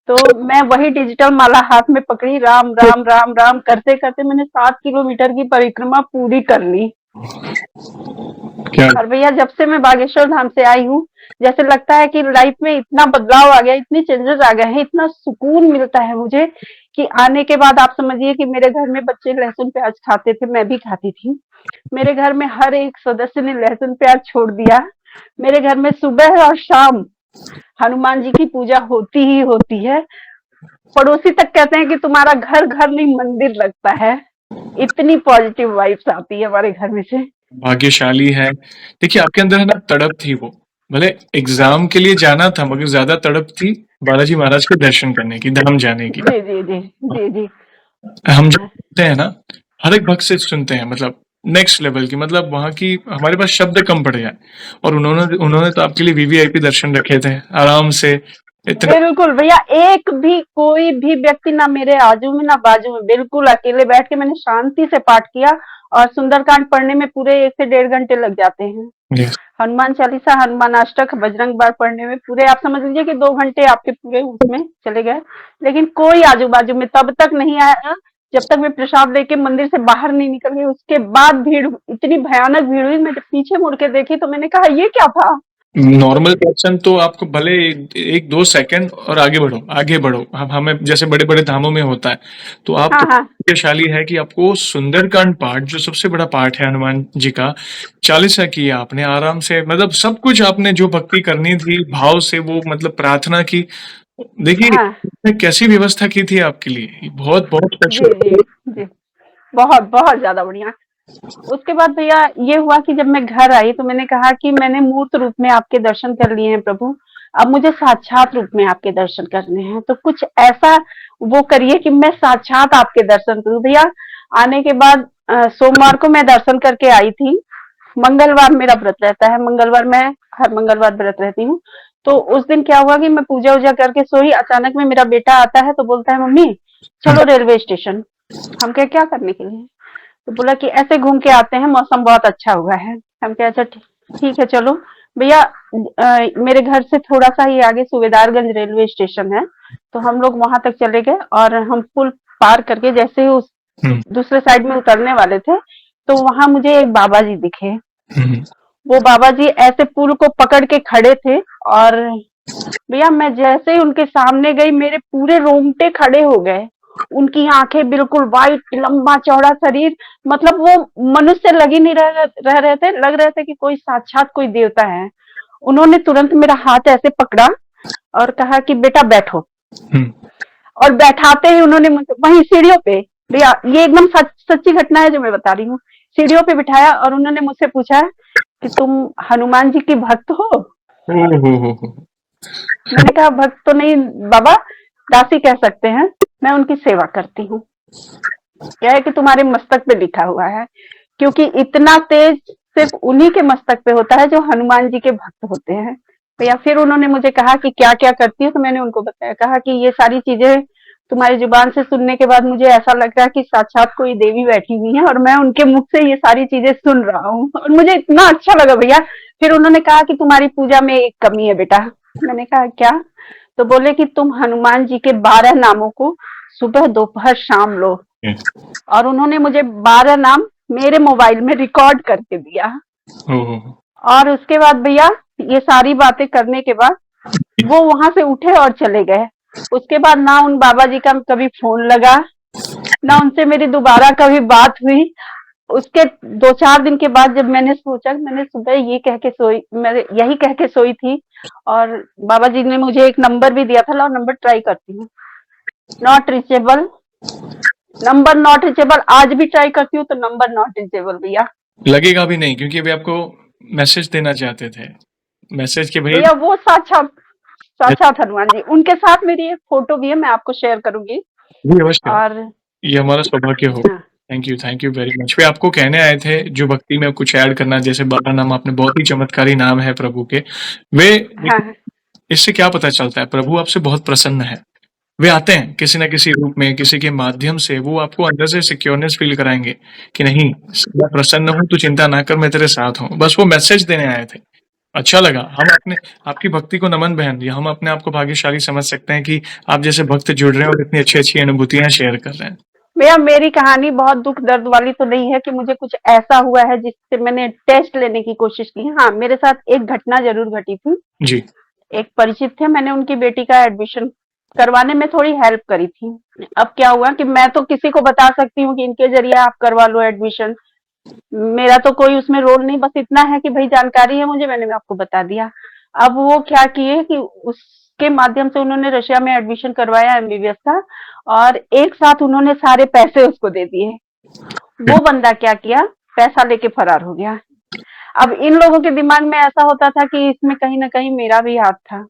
तो मैं वही डिजिटल माला हाथ में पकड़ी, राम राम राम राम करते करते मैंने 7 किलोमीटर की परिक्रमा पूरी कर ली। क्या? और भैया जब से मैं बागेश्वर धाम से आई हूँ, जैसे लगता है कि लाइफ में इतना बदलाव आ गया, इतने चेंजेस आ गए हैं, इतना सुकून मिलता है मुझे कि आने के बाद आप समझिए कि मेरे घर में बच्चे लहसुन प्याज खाते थे, मैं भी खाती थी। मेरे घर में हर एक सदस्य ने लहसुन प्याज छोड़ दिया। मेरे घर में सुबह और शाम हनुमान जी की पूजा होती ही होती है। पड़ोसी तक कहते हैं कि तुम्हारा घर घर नहीं मंदिर लगता है। इतनी पॉजिटिव वाइब्स आती है हमारे घर में से। भाग्यशाली है। देखिए, आपके अंदर है ना तड़प थी वो। भले एग्ज़ाम के लिए जाना था मगर ज़्यादा तड़प थी बालाजी महाराज के दर्शन करने की, धाम जाने की। जी जी जी जी जी। हम जो सुनते हैं ना, हर एक भक्त से सुनते हैं मतलब नेक्स्ट लेवल की, मतलब वहाँ की हमारे पास शब्द कम पड़ जाए। और उन्होंने उन्होंने तो आपके लिए वीवीआईपी दर्शन रखे थे, आराम से इतना। बिल्कुल भैया, एक भी कोई भी व्यक्ति ना मेरे आजू में ना बाजू में, बिल्कुल अकेले बैठ के मैंने शांति से पाठ किया। और सुंदरकांड पढ़ने में पूरे 1 से 1.5 घंटे लग जाते हैं। यस। हनुमान चालीसा, हनुमान अष्टक, बजरंग बाण पढ़ने में पूरे आप समझ लीजिए कि 2 घंटे आपके पूरे उसमें चले गए। लेकिन कोई आजू बाजू में तब तक नहीं आया जब तक मैं प्रसाद लेके मंदिर से बाहर नहीं निकल गई। उसके बाद भीड़, इतनी भयानक भीड़ हुई, मैं जब पीछे मुड़ के देखी तो मैंने कहा ये क्या था। नॉर्मल पर्सन तो आपको भले 1-2 सेकंड और आगे बढ़ो, आगे बढ़ो। हम हमें जैसे बड़े-बड़े धामों में होता है, तो आप हाँ तो हाँ भाग्यशाली है कि आपको सुंदरकांड पाठ जो सबसे बड़ा पाठ है हनुमान जी का, चालीसा किया आपने आराम से, मतलब सब कुछ आपने जो भक्ति करनी थी, भाव से वो मतलब प्रार्थना की। देखिए, हाँ। इसने कैसी व्यवस्था की थी आपके लिए, बहुत-बहुत जी जी स्पेशल। जी। बहुत बहुत ज्यादा बढ़िया। उसके बाद भैया ये हुआ कि जब मैं घर आई तो मैंने कहा कि मैंने मूर्त रूप में आपके दर्शन कर लिए हैं प्रभु, अब मुझे साक्षात रूप में आपके दर्शन करने हैं। तो कुछ ऐसा वो करिए कि मैं साक्षात आपके दर्शन करूं। भैया आने के बाद सोमवार को मैं दर्शन करके आई थी। मंगलवार मेरा व्रत रहता है, मंगलवार मैं हर मंगलवार व्रत रहती हूँ। तो उस दिन क्या हुआ कि मैं पूजा वूजा करके सोई, अचानक में मेरा बेटा आता है तो बोलता है मम्मी हुँ, चलो रेलवे स्टेशन। हम क्या क्या करने के लिए? तो बोला कि ऐसे घूम के आते हैं, मौसम बहुत अच्छा हुआ है। हम कहे अच्छा ठीक है चलो। भैया मेरे घर से थोड़ा सा ही आगे सूबेदारगंज रेलवे स्टेशन है। तो हम लोग वहां तक चले गए और हम पुल पार करके जैसे ही उस हुँ, दूसरे साइड में उतरने वाले थे तो वहां मुझे एक बाबा जी दिखे। हुँ, वो बाबा जी ऐसे पुल को पकड़ के खड़े थे। और भैया मैं जैसे ही उनके सामने गई मेरे पूरे रोंगटे खड़े हो गए। उनकी आंखें बिल्कुल वाइट, लंबा चौड़ा शरीर, मतलब वो मनुष्य लग ही नहीं रह रहे थे, लग रहे थे कि कोई साक्षात कोई देवता है। उन्होंने तुरंत मेरा हाथ ऐसे पकड़ा और कहा कि बेटा बैठो। हुँ। और बैठाते ही उन्होंने मुझे वहीं सीढ़ियों पे, भैया ये एकदम सच्ची घटना है जो मैं बता रही हूँ, सीढ़ियों पे बिठाया और उन्होंने मुझसे पूछा कि तुम हनुमान जी की भक्त हो? ओह हो! मैंने कहा भक्त तो नहीं बाबा, दासी कह सकते हैं, मैं उनकी सेवा करती हूँ। क्या है कि तुम्हारे मस्तक पे लिखा हुआ है, क्योंकि इतना तेज सिर्फ उन्हीं के मस्तक पे होता है जो हनुमान जी के भक्त होते हैं। भैया फिर उन्होंने मुझे कहा कि क्या क्या करती हो, तो मैंने उनको बताया, कहा कि ये सारी चीजें तुम्हारी जुबान से सुनने के बाद मुझे ऐसा लग रहा है कि साक्षात कोई देवी बैठी हुई है और मैं उनके मुख से ये सारी चीजें सुन रहा हूँ और मुझे इतना अच्छा लगा भैया। फिर उन्होंने कहा कि तुम्हारी पूजा में एक कमी है बेटा। मैंने कहा क्या? तो बोले कि तुम हनुमान जी के 12 नामों को सुबह दोपहर शाम लो। यस। और उन्होंने मुझे 12 नाम मेरे मोबाइल में रिकॉर्ड करके दिया। ओह हो! और उसके बाद भैया ये सारी बातें करने के बाद वो वहां से उठे और चले गए। उसके बाद ना उन बाबा जी का कभी फोन लगा, ना उनसे मेरी दोबारा कभी बात हुई। उसके 2-4 दिन के बाद जब मैंने सोचा, मैंने सुबह ये कह के सोई, मैं यही कह के सोई थी। और बाबा जी ने मुझे एक नंबर भी दिया था, लो नंबर ट्राई करती हूँ। Not reachable, number not reachable, आज भी ट्राई करती हूँ तो नंबर नॉट रीचेबल भैया। लगेगा भी नहीं क्योंकि अभी आपको मैसेज देना चाहते थे। मैसेज कि भई भैया वो साक्षात साक्षात हनुमान जी, उनके साथ मेरी एक फोटो भी है, मैं आपको शेयर करूंगी। जी, अवश्य। और ये हमारा सौभाग्य हो। हाँ थैंक यू वेरी मच। वे आपको कहने आए थे जो भक्ति में कुछ ऐड करना जैसे 12 नाम आपने बहुत ही चमत्कारी नाम है प्रभु के। वे हाँ हाँ। इससे क्या पता चलता है प्रभु आपसे बहुत प्रसन्न है। वे आते हैं किसी न किसी रूप में, किसी के माध्यम से वो आपको अंदर से सिक्योरनेस फ़ील कराएँगे कि नहीं मैं प्रसन्न हूँ, तू चिंता ना कर मैं तेरे साथ हूँ। बस वो मैसेज देने आए थे। अच्छा लगा। हम अपने आपकी भक्ति को नमन बहन। ये हम अपने आप को भाग्यशाली समझ सकते हैं कि आप जैसे भक्त जुड़ रहे हैं और इतनी अच्छी-अच्छी अनुभूतियाँ शेयर कर रहे हैं। भैया मेरी कहानी बहुत दुख दर्द वाली तो नहीं है कि मुझे कुछ ऐसा हुआ है जिससे मैंने टेस्ट लेने की कोशिश की। हाँ, मेरे साथ एक घटना जरूर घटी थी। जी। एक परिचित थे, मैंने उनकी बेटी का एडमिशन करवाने में थोड़ी हेल्प करी थी। अब क्या हुआ कि मैं तो किसी को बता सकती हूँ कि इनके जरिए आप करवा लो एडमिशन, मेरा तो कोई उसमें रोल नहीं, बस इतना है कि भाई जानकारी है मुझे, मैंने आपको बता दिया। अब वो क्या किए कि उसके माध्यम से उन्होंने रशिया में एडमिशन करवाया एमबीबीएस का, और एक साथ उन्होंने सारे पैसे उसको दे दिए। वो बंदा क्या किया, पैसा लेके फरार हो गया। अब इन लोगों के दिमाग में ऐसा होता था कि इसमें कहीं ना कहीं मेरा भी हाथ था।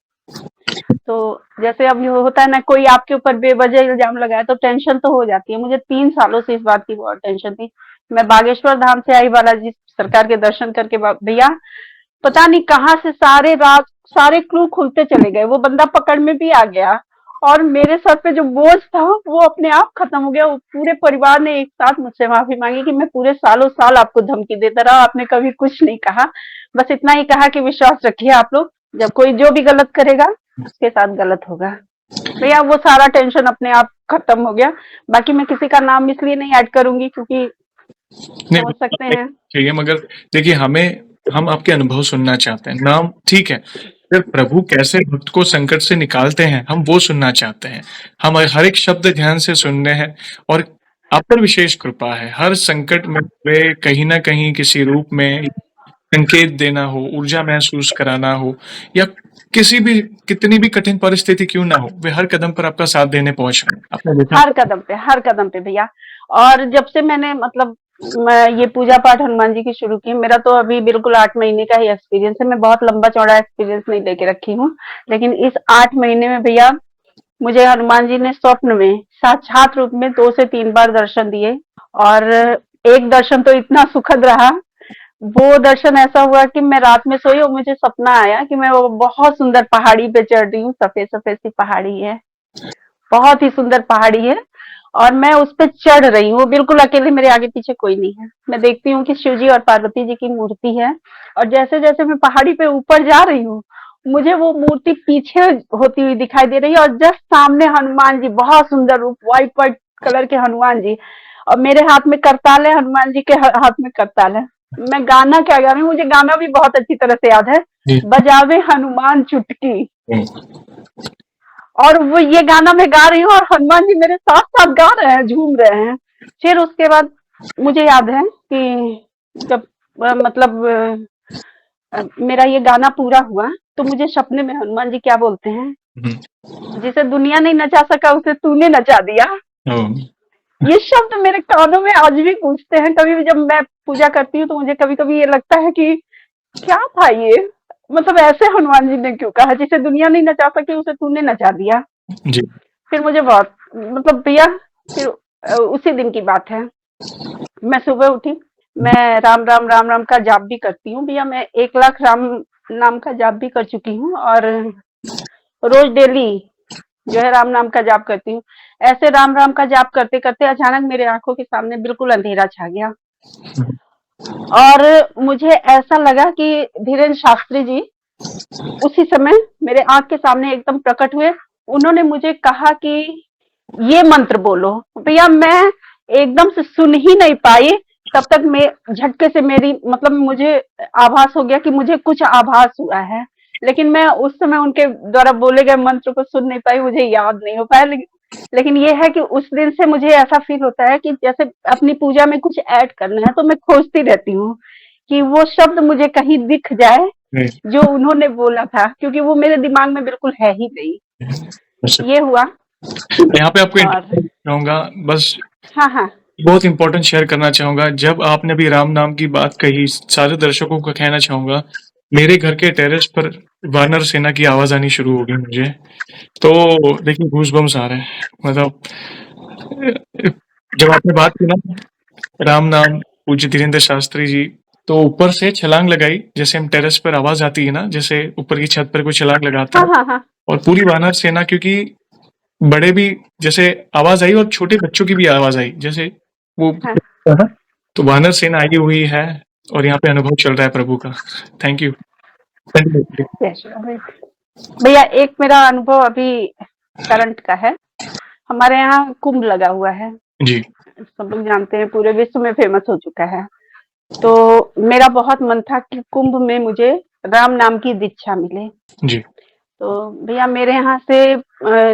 तो जैसे अब ये होता है ना, कोई आपके ऊपर बेवजह इल्जाम लगाए तो टेंशन तो हो जाती है। मुझे 3 सालों से इस बात की बहुत टेंशन थी। मैं बागेश्वर धाम से आई बालाजी सरकार के दर्शन करके, भैया पता नहीं कहाँ से सारे रात सारे क्लू खुलते चले गए, वो बंदा पकड़ में भी आ गया, और मेरे सर पे जो बोझ था वो अपने आप खत्म हो गया। वो पूरे परिवार ने एक साथ मुझसे माफी मांगी कि मैं पूरे सालों साल आपको धमकी देता रहा, आपने कभी कुछ नहीं कहा, बस इतना ही कहा कि विश्वास रखिए आप लोग, जब कोई जो भी गलत करेगा उसके साथ गलत होगा। भैया वो सारा टेंशन अपने आप खत्म हो गया। बाकी मैं किसी का नाम इसलिए नहीं ऐड करूंगी क्योंकि नहीं समझ सकते नहीं हैं। चाहिए मगर देखिए हम आपके अनुभव सुनना चाहते हैं। नाम ठीक है, फिर प्रभु कैसे भक्त को संकट से निकालते हैं, हम वो सुनना चाहते हैं। हम हर एक शब्द ध्यान से सुन रहे हैं और आप पर विशेष कृपा है। हर संकट में वे कहीं न कहीं किसी रूप में संकेत देना हो, ऊर्जा महसूस कराना हो या किसी भी कितनी भी कठिन परिस्थिति क्यों ना हो, वे हर कदम पर आपका साथ देने पहुँच रहे हैं। आपने देखा हर कदम पे भैया। और जब से मैंने मतलब मैं ये पूजा पाठ हनुमान जी की शुरू की, मेरा तो अभी बिल्कुल 8 महीने का ही एक्सपीरियंस है। मैं बहुत लंबा चौड़ा एक्सपीरियंस नहीं लेके रखी हूँ, लेकिन इस 8 महीने में भैया मुझे हनुमान जी ने स्वप्न में साक्षात रूप में 2 से 3 बार दर्शन दिए। और एक दर्शन तो इतना सुखद रहा, वो दर्शन ऐसा हुआ कि मैं रात में सोई और मुझे सपना आया कि मैं वो बहुत सुंदर पहाड़ी पे चढ़ रही हूँ, सफेद सफेद सी पहाड़ी है, बहुत ही सुंदर पहाड़ी है, और मैं उस पे चढ़ रही हूँ बिल्कुल अकेले, मेरे आगे पीछे कोई नहीं है। मैं देखती हूँ कि शिव जी और पार्वती जी की मूर्ति है, और जैसे जैसे मैं पहाड़ी पे ऊपर जा रही हूँ मुझे वो मूर्ति पीछे होती हुई दिखाई दे रही है, और जस्ट सामने हनुमान जी, बहुत सुंदर रूप, व्हाइट व्हाइट कलर के हनुमान जी, और मेरे हाथ में करताल है, हनुमान जी के हाथ में करताल है। मैं गाना क्या गा रही हूँ, मुझे गाना भी बहुत अच्छी तरह से याद है, जी। बजावे हनुमान चुटकी। हुँ। और वो ये गाना मैं गा रही हूँ और हनुमान जी मेरे साथ साथ गा रहे हैं, झूम रहे हैं। फिर उसके बाद मुझे याद है कि जब मतलब मेरा ये गाना पूरा हुआ तो मुझे सपने में हनुमान जी क्या बोलते हैं, हुँ। जिसे दुनिया नहीं नचा सका उसे तूने नचा दिया। ओह! ये शब्द मेरे कानों में आज भी गूंजते हैं। कभी भी जब मैं पूजा करती हूँ तो मुझे कभी कभी ये लगता है कि क्या था ये, मतलब ऐसे हनुमान जी ने क्यों कहा, जिसे दुनिया नहीं नचा सकी उसे तूने नचा दिया। जी। फिर मुझे बहुत मतलब भैया, फिर उसी दिन की बात है, मैं सुबह उठी, मैं राम राम राम राम का जाप भी करती हूँ भैया, मैं 1 लाख राम नाम का जाप भी कर चुकी हूँ, और रोज डेली जो है राम नाम का जाप करती हूँ। ऐसे राम राम का जाप करते करते अचानक मेरे आंखों के सामने बिल्कुल अंधेरा छा गया, और मुझे ऐसा लगा कि धीरेन्द्र शास्त्री जी उसी समय मेरे आंख के सामने एकदम प्रकट हुए। उन्होंने मुझे कहा कि ये मंत्र बोलो। भैया मैं एकदम से सुन ही नहीं पाई, तब तक मैं झटके से मेरी मतलब मुझे आभास हो गया कि मुझे कुछ आभास हुआ है, लेकिन मैं उस समय उनके द्वारा बोले गए मंत्र को सुन नहीं पाई, मुझे याद नहीं हो पाया। लेकिन ये है कि उस दिन से मुझे ऐसा फील होता है कि जैसे अपनी पूजा में कुछ ऐड करना है तो मैं खोजती रहती हूँ कि वो शब्द मुझे कहीं दिख जाए जी। जो उन्होंने बोला था, क्योंकि वो मेरे दिमाग में बिल्कुल है ही नहीं। अच्छा, ये हुआ। यहाँ पे आपको और इंटरप्ट चाहूँगा बस हाँ हाँ बहुत इम्पोर्टेंट शेयर करना चाहूँगा। जब आपने अभी राम नाम की बात कही, सारे दर्शकों को कहना चाहूँगा, मेरे घर के टेरेस पर वानर सेना की आवाज़ आनी शुरू हो गई मुझे। तो देखिए गूज़बम्प्स आ रहे हैं। मतलब जब आपने बात की ना राम नाम, पूज्य धीरेन्द्र शास्त्री जी, तो ऊपर से छलांग लगाई, जैसे हम टेरेस पर आवाज़ आती है ना, जैसे ऊपर की छत पर कोई छलांग लगाता हाँ, है हाँ, हाँ। और पूरी वानर सेना क्योंकि बड़े भी जैसे आवाज़ आई और छोटे बच्चों की भी आवाज़ आई, जैसे वो हाँ। तो वानर सेना आई हुई है और यहाँ पे अनुभव चल रहा है प्रभु का। Thank you. यस, भैया एक मेरा अनुभव अभी करंट का है। हमारे यहाँ कुंभ लगा हुआ है, जी, सब लोग जानते हैं, पूरे विश्व में फेमस हो चुका है। तो मेरा बहुत मन था कि कुंभ में मुझे राम नाम की दीक्षा मिले। जी, तो भैया मेरे यहाँ से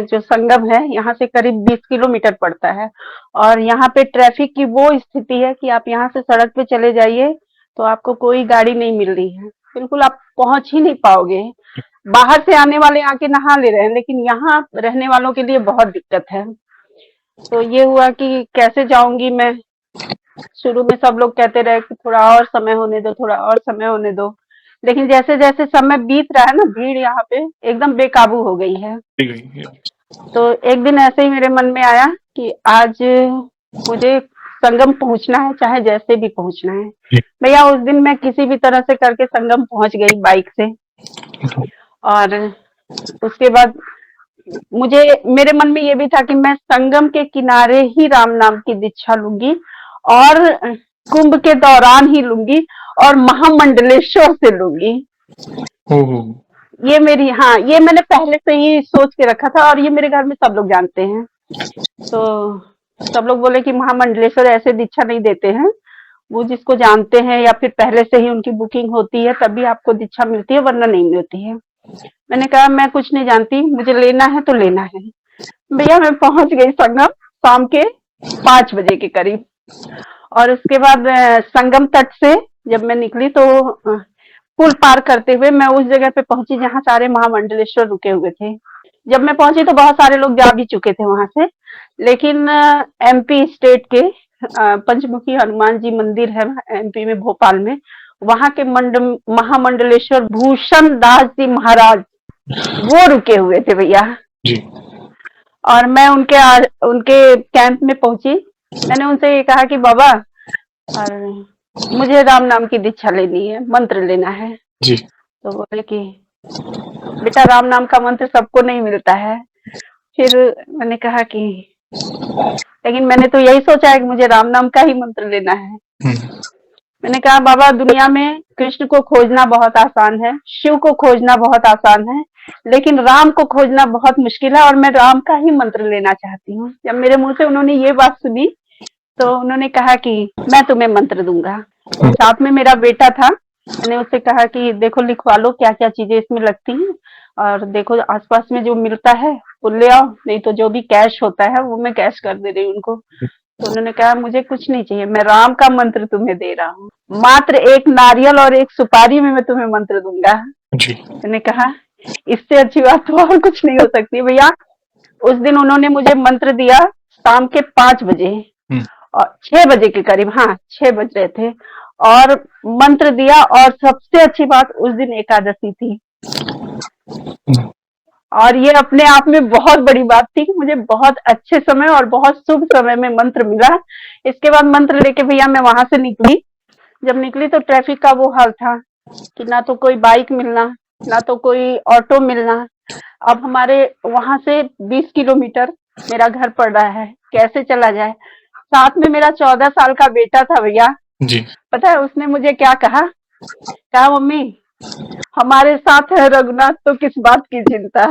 जो संगम है यहाँ से करीब 20 किलोमीटर पड़ता है और यहाँ पे ट्रैफिक की वो स्थिति है कि आप यहाँ से सड़क पे चले जाइए तो आपको कोई गाड़ी नहीं मिल रही है, बिल्कुल आप पहुंच ही नहीं पाओगे। बाहर से आने वाले आके नहा ले रहे हैं लेकिन यहाँ रहने वालों के लिए बहुत दिक्कत है। तो ये हुआ कि कैसे जाऊंगी मैं। शुरू में सब लोग कहते रहे कि थोड़ा और समय होने दो, थोड़ा और समय होने दो, लेकिन जैसे जैसे समय बीत रहा है ना भीड़ यहाँ पे एकदम बेकाबू हो गई है। ठीक है, तो एक दिन ऐसे ही मेरे मन में आया कि आज मुझे संगम पहुंचना है, चाहे जैसे भी पहुंचना है। जी, भैया उस दिन मैं किसी भी तरह से करके संगम पहुंच गई बाइक से। और उसके बाद मुझे मेरे मन में ये भी था कि मैं संगम के किनारे ही राम नाम की दीक्षा लूंगी और कुंभ के दौरान ही लूंगी और महामंडलेश्वर से लूंगी। ओहो! ये मेरी, हाँ, ये मैंने पहले से ही सोच के रखा था और ये मेरे घर में सब लोग जानते हैं। तो सब लोग बोले कि महामंडलेश्वर ऐसे दीक्षा नहीं देते हैं, वो जिसको जानते हैं या फिर पहले से ही उनकी बुकिंग होती है तभी आपको दीक्षा मिलती है वरना नहीं मिलती है। मैंने कहा मैं कुछ नहीं जानती, मुझे लेना है तो लेना है। भैया मैं पहुंच गई संगम शाम के 5 बजे के करीब। और उसके बाद संगम तट से जब मैं निकली तो पुल पार करते हुए मैं उस जगह पे पहुंची जहाँ सारे महामंडलेश्वर रुके हुए थे। जब मैं पहुंची तो बहुत सारे लोग जा भी चुके थे वहां से, लेकिन एमपी स्टेट के पंचमुखी हनुमान जी मंदिर है एमपी में भोपाल में, वहां के महामंडलेश्वर भूषण दास जी महाराज वो रुके हुए थे भैया। जी, और मैं उनके कैंप में पहुंची। मैंने उनसे ये कहा कि बाबा और मुझे राम नाम की दीक्षा लेनी है, मंत्र लेना है। जी, तो बोले कि बेटा राम नाम का मंत्र सबको नहीं मिलता है। फिर मैंने कहा कि लेकिन मैंने तो यही सोचा है कि मुझे राम नाम का ही मंत्र लेना है। हुँ, मैंने कहा बाबा दुनिया में कृष्ण को खोजना बहुत आसान है, शिव को खोजना बहुत आसान है, लेकिन राम को खोजना बहुत मुश्किल है और मैं राम का ही मंत्र लेना चाहती हूँ। जब मेरे मुंह से उन्होंने ये बात सुनी तो उन्होंने कहा कि मैं तुम्हें मंत्र दूंगा। हुँ, साथ में मेरा बेटा था, मैंने उससे कहा कि देखो लिखवा लो क्या क्या चीजें इसमें लगती हैं और देखो आसपास में जो मिलता है वो ले आओ, नहीं तो जो भी कैश होता है वो मैं कैश कर दे रही हूँ उनको। तो उन्होंने कहा मुझे कुछ नहीं चाहिए, मैं राम का मंत्र तुम्हें दे रहा हूँ, मात्र एक नारियल और एक सुपारी में मैं तुम्हें मंत्र दूंगा। जी, मैंने कहा इससे अच्छी बात तो और कुछ नहीं हो सकती भैया। उस दिन उन्होंने मुझे मंत्र दिया शाम के 5 बजे हुँ, और 6 बजे के करीब, हाँ 6 बज रहे थे, और मंत्र दिया। और सबसे अच्छी बात उस दिन एकादशी थी हुँ, और ये अपने आप में बहुत बड़ी बात थी कि मुझे बहुत अच्छे समय और बहुत शुभ समय में मंत्र मिला। इसके बाद मंत्र लेके भैया मैं वहां से निकली। जब निकली तो ट्रैफिक का वो हाल था कि ना तो कोई बाइक मिलना, ना तो कोई ऑटो मिलना। अब हमारे वहां से 20 किलोमीटर मेरा घर पड़ रहा है, कैसे चला जाए। साथ में मेरा 14 साल का बेटा था भैया। जी, पता है उसने मुझे क्या कहा? कहा मम्मी हमारे साथ है रघुनाथ तो किस बात की चिंता।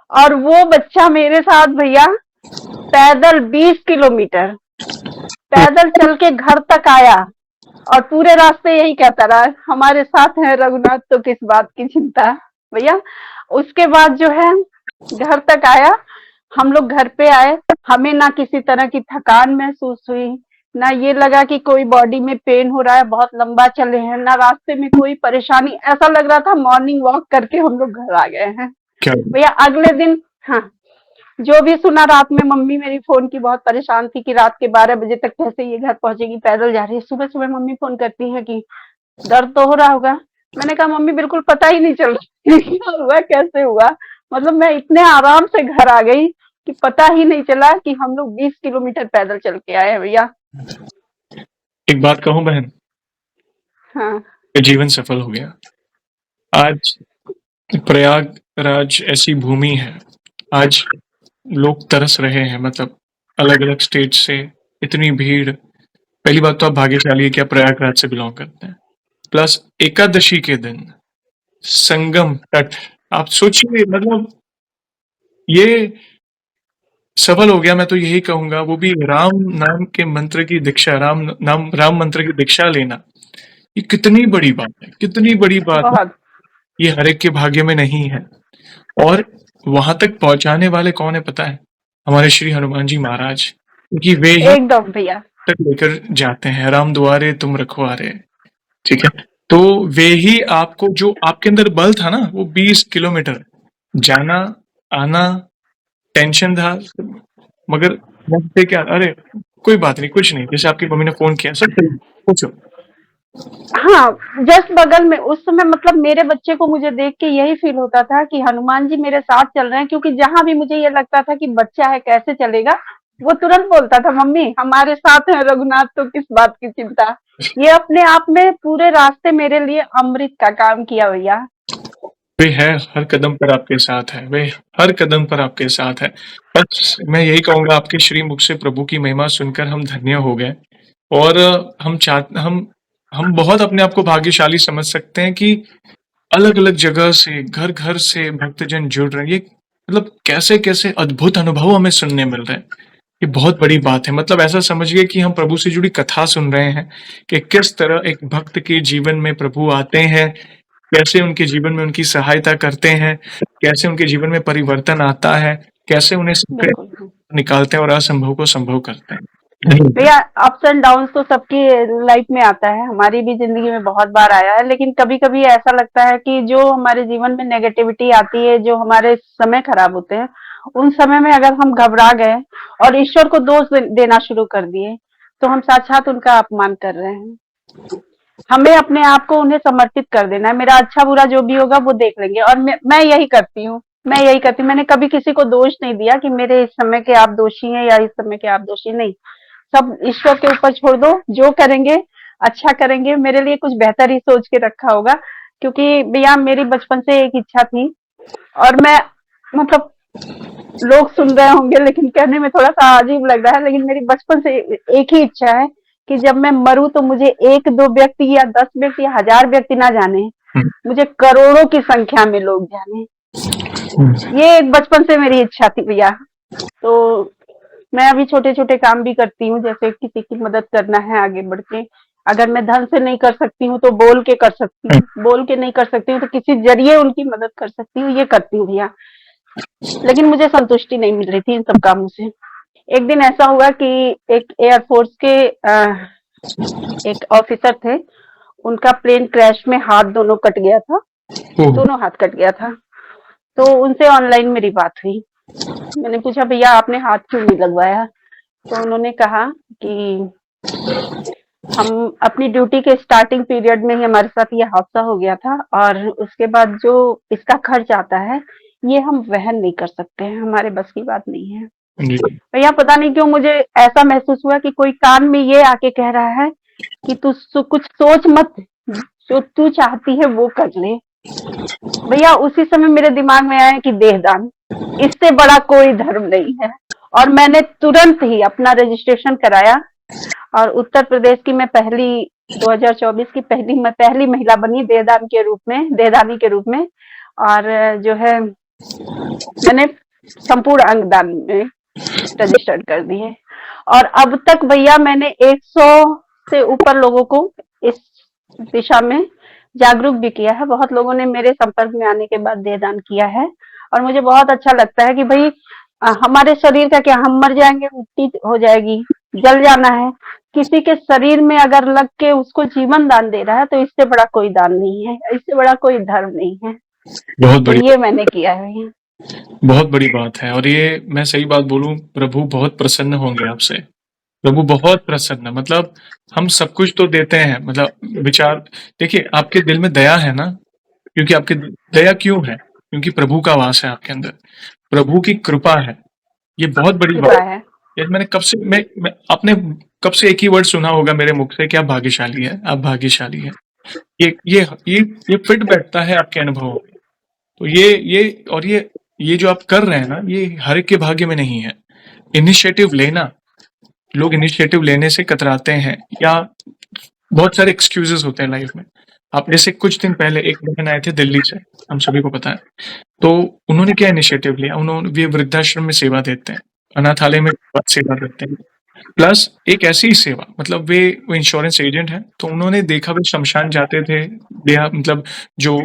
और वो बच्चा मेरे साथ भैया पैदल 20 किलोमीटर पैदल चल के घर तक आया और पूरे रास्ते यही कहता रहा हमारे साथ है रघुनाथ तो किस बात की चिंता। भैया उसके बाद जो है घर तक आया, हम लोग घर पे आए, हमें ना किसी तरह की थकान महसूस हुई, ना ये लगा कि कोई बॉडी में पेन हो रहा है, बहुत लंबा चले हैं, ना रास्ते में कोई परेशानी, ऐसा लग रहा था मॉर्निंग वॉक करके हम लोग घर आ गए हैं। क्या भैया अगले दिन, हाँ जो भी सुना रात में, मम्मी मेरी फोन की बहुत परेशान थी कि रात के 12 बजे तक कैसे ये घर पहुंचेगी, पैदल जा रही है। सुबह सुबह मम्मी फोन करती है कि दर्द तो हो रहा होगा। मैंने कहा मम्मी बिल्कुल पता ही नहीं चल रहा क्या हुआ कैसे हुआ। मतलब मैं इतने आराम से घर आ गई कि पता ही नहीं चला कि हम लोग 20 किलोमीटर पैदल चल के आए हैं भैया। एक बात कहूँ बहन, हाँ। ये जीवन सफल हो गया। आज प्रयागराज ऐसी भूमि है, आज लोग तरस रहे हैं, मतलब अलग-अलग स्टेट से इतनी भीड़। पहली बात तो आप भाग्यशाली है कि आप प्रयागराज से बिलॉन्ग करते हैं। प्लस एकादशी के दिन संगम तट, आप सोचिए, मतलब ये सफल हो गया। मैं तो यही कहूँगा, वो भी राम नाम के मंत्र की दीक्षा, राम मंत्र की दीक्षा लेना, ये कितनी बड़ी बात है, कितनी बड़ी बात है। बहुत। ये हर एक के भाग्य में नहीं है। और वहां तक पहुंचाने वाले कौन है पता है? हमारे श्री हनुमान जी महाराज, क्योंकि वे ही एकदम भैया। तक लेकर जाते हैं। राम दुआरे तुम रखवारे, ठीक है। तो वे ही आपको, जो आपके अंदर बल था ना, वो 20 किलोमीटर जाना आना, टेंशन था, मगर लगते क्या, अरे कोई बात नहीं, कुछ नहीं, जैसे आपकी मम्मी ने फोन किया, सब सही, पूछो। हाँ, जस्ट बगल में उस समय, मतलब मेरे बच्चे को मुझे देख के यही फील होता था कि हनुमान जी मेरे साथ चल रहे हैं, क्योंकि जहां भी मुझे ये लगता था कि बच्चा है कैसे चलेगा, वो तुरंत बोलता था मम्मी हमारे साथ है रघुनाथ, तो किस बात की चिंता। ये अपने आप में पूरे रास्ते मेरे लिए अमृत का काम किया भैया। वे है, हर कदम पर आपके साथ है, वे हर कदम पर आपके साथ है। बस मैं यही कहूंगा, आपके श्रीमुख से प्रभु की महिमा सुनकर हम धन्य हो गए। और हम चाह हम बहुत अपने आप को भाग्यशाली समझ सकते हैं कि अलग अलग जगह से, घर घर से भक्तजन जुड़ रहे हैं। ये मतलब कैसे कैसे अद्भुत अनुभव हमें सुनने मिल रहे हैं, ये बहुत बड़ी बात है। मतलब ऐसा समझिए कि हम प्रभु से जुड़ी कथा सुन रहे हैं कि किस तरह एक भक्त के जीवन में प्रभु आते हैं, कैसे उनके जीवन में उनकी सहायता करते हैं, कैसे उनके जीवन में परिवर्तन आता है, कैसे उन्हें संकट बिल्कुल निकालते हैं और असंभव को संभव करते हैं। भैया, अप्स एंड डाउन्स तो सबकी लाइफ में आता है, हमारी भी जिंदगी में बहुत बार आया है, लेकिन कभी कभी ऐसा लगता है कि जो हमारे जीवन में नेगेटिविटी आती है, जो हमारे समय खराब होते हैं, उन समय में अगर हम घबरा गए और ईश्वर को दोष देना शुरू कर दिए, तो हम साक्षात उनका अपमान कर रहे हैं। हमें अपने आप को उन्हें समर्पित कर देना है, मेरा अच्छा बुरा जो भी होगा वो देख लेंगे। और मैं यही करती हूँ, मैंने कभी किसी को दोष नहीं दिया कि मेरे इस समय के आप दोषी हैं या इस समय के आप दोषी नहीं। सब ईश्वर के ऊपर छोड़ दो, जो करेंगे अच्छा करेंगे, मेरे लिए कुछ बेहतर ही सोच के रखा होगा। क्योंकि भैया मेरी बचपन से एक इच्छा थी, और मैं, मतलब लोग सुन रहे होंगे लेकिन कहने में थोड़ा सा अजीब लग रहा है, लेकिन मेरी बचपन से एक ही इच्छा है कि जब मैं मरूं तो मुझे एक दो व्यक्ति या 10 व्यक्ति या 1000 व्यक्ति ना जाने, मुझे करोड़ों की संख्या में लोग जाने। ये एक बचपन से मेरी इच्छा थी भैया। तो मैं अभी छोटे छोटे काम भी करती हूँ, जैसे किसी की मदद करना है आगे बढ़ के। अगर मैं धन से नहीं कर सकती हूँ तो बोल के कर सकती हूँ, बोल के नहीं कर सकती हूँ तो किसी जरिए उनकी मदद कर सकती हूँ, ये करती हूँ भैया। लेकिन मुझे संतुष्टि नहीं मिल रही थी इन सब कामों से। एक दिन ऐसा हुआ कि एक एयरफोर्स के एक ऑफिसर थे, उनका प्लेन क्रैश में हाथ दोनों कट गया था, ओह, दोनों हाथ कट गया था। तो उनसे ऑनलाइन मेरी बात हुई। मैंने पूछा भैया आपने हाथ क्यों नहीं लगवाया? तो उन्होंने कहा कि हम अपनी ड्यूटी के स्टार्टिंग पीरियड में ही हमारे साथ ये हादसा हो गया था, और उसके बाद जो इसका खर्च आता है ये हम वहन नहीं कर सकते हैं, हमारे बस की बात नहीं है। जी, भैया पता नहीं क्यों मुझे ऐसा महसूस हुआ कि कोई कान में ये आके कह रहा है कि तू कुछ सोच मत, जो तू चाहती है वो कर ले। भैया उसी समय मेरे दिमाग में आया कि देहदान, इससे बड़ा कोई धर्म नहीं है। और मैंने तुरंत ही अपना रजिस्ट्रेशन कराया, और उत्तर प्रदेश की मैं पहली 2024 की पहली महिला बनी देहदान के रूप में, देहदानी के रूप में। और जो है मैंने संपूर्ण अंगदान में रजिस्टर्ड कर दी है। और अब तक भैया मैंने 100 से ऊपर लोगों को इस दिशा में जागरूक भी किया है। बहुत लोगों ने मेरे संपर्क में आने के बाद देहदान किया है, और मुझे बहुत अच्छा लगता है कि भाई हमारे शरीर का क्या, हम मर जाएंगे, मिट्टी हो जाएगी, जल जाना है। किसी के शरीर में अगर लग के उसको जीवन दान दे रहा है तो इससे बड़ा कोई दान नहीं है, इससे बड़ा कोई धर्म नहीं है। बहुत तो बढ़िया। ये मैंने किया है भैया। बहुत बड़ी बात है और ये मैं सही बात बोलूँ प्रभु बहुत प्रसन्न होंगे आपसे। प्रभु बहुत प्रसन्न मतलब हम सब कुछ तो देते हैं मतलब विचार देखिए आपके दिल में दया है ना, क्योंकि आपकी दया क्यों है? क्योंकि प्रभु का वास है आपके अंदर। प्रभु की कृपा है। ये बहुत बड़ी कृपा बात है। ये मैंने कब से मैं आपने कब से एक ही वर्ड सुना होगा मेरे मुख से कि आप भाग्यशाली हैं, आप भाग्यशाली हैं। ये फिट बैठता है आपके अनुभवों में। तो ये जो आप कर रहे हैं ना, ये हर एक के भाग्य में नहीं है। इनिशिएटिव लेना, लोग इनिशिएटिव लेने से कतराते हैं या बहुत सारे एक्सक्यूजेस होते हैं लाइफ में। आप जैसे कुछ दिन पहले एक बहन आए थे दिल्ली से, हम सभी को पता है। तो उन्होंने क्या इनिशिएटिव लिया, उन्होंने वे वृद्धाश्रम में सेवा देते हैं, अनाथालय में सेवा करते हैं। प्लस एक ऐसी सेवा मतलब वो इंश्योरेंस एजेंट हैं, तो उन्होंने देखा वे शमशान जाते थे, देहा मतलब जो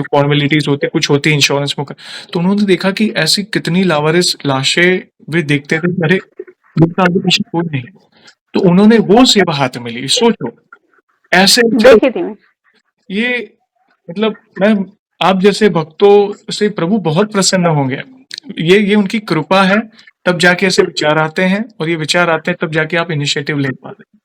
फॉर्मेलिटीज होती कुछ होती है इंश्योरेंस में, तो उन्होंने देखा कि ऐसी कितनी लावारिस लाशें वे देखते थे, अरे जिनका आगे पीछे कोई नहीं। तो उन्होंने वो सेवा हाथ में ली, सोचो ऐसे देखी थी मैं। ये मतलब मैं आप जैसे भक्तों से प्रभु बहुत प्रसन्न होंगे। ये उनकी कृपा है, तब जाके ऐसे विचार आते हैं और ये विचार आते हैं तब जाके आप इनिशिएटिव ले पाते हैं।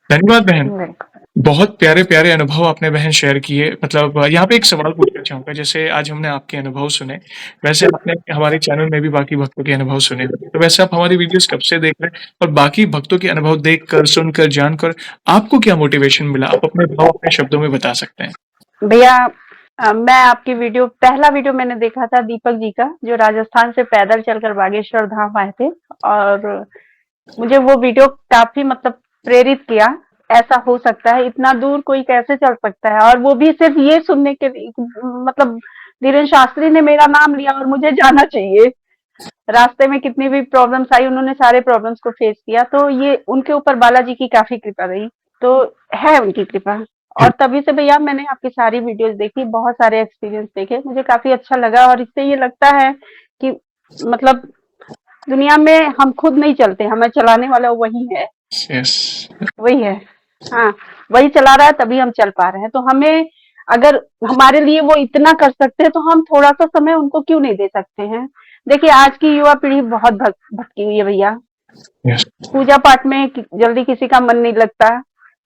धन्यवाद बहन। बिल्कुल। बहुत प्यारे-प्यारे अनुभव आपने बहन शेयर किए। मतलब यहाँ पे एक सवाल पूछना चाहूँगा, जैसे आज हमने आपके अनुभव सुने, वैसे आपने हमारे चैनल में भी बाकी भक्तों के अनुभव सुने होंगे। तो वैसे आप हमारी वीडियोज़ कब से देख रहे हैं? और बाकी भक्तों के अनुभव देखकर, सुनकर, जानकर आपको क्या मोटिवेशन मिला? आप अपने भाव अपने शब्दों में बता सकते हैं। भैया मैं आपकी वीडियो पहला वीडियो मैंने देखा था दीपक जी का, जो राजस्थान से पैदल चलकर बागेश्वर धाम आए थे, और मुझे वो वीडियो काफी मतलब प्रेरित किया। ऐसा हो सकता है, इतना दूर कोई कैसे चल सकता है, और वो भी सिर्फ ये सुनने के मतलब धीरेन्द्र शास्त्री ने मेरा नाम लिया और मुझे जाना चाहिए। रास्ते में कितनी भी प्रॉब्लम्स आई, उन्होंने सारे प्रॉब्लम्स को फेस किया, तो ये उनके ऊपर बालाजी की काफी कृपा रही, तो है उनकी कृपा। और तभी से भैया मैंने आपकी सारी वीडियोस देखी, बहुत सारे एक्सपीरियंस देखे, मुझे काफी अच्छा लगा, और इससे ये लगता है कि मतलब दुनिया में हम खुद नहीं चलते, हमें चलाने वाला वही है। यस। वही है। हाँ, वही चला रहा है, तभी हम चल पा रहे हैं। तो हमें, अगर हमारे लिए वो इतना कर सकते हैं, तो हम थोड़ा सा समय उनको क्यों नहीं दे सकते हैं। देखिए आज की युवा पीढ़ी बहुत भटकी हुई है भैया। यस। पूजा पाठ में जल्दी किसी का मन नहीं लगता।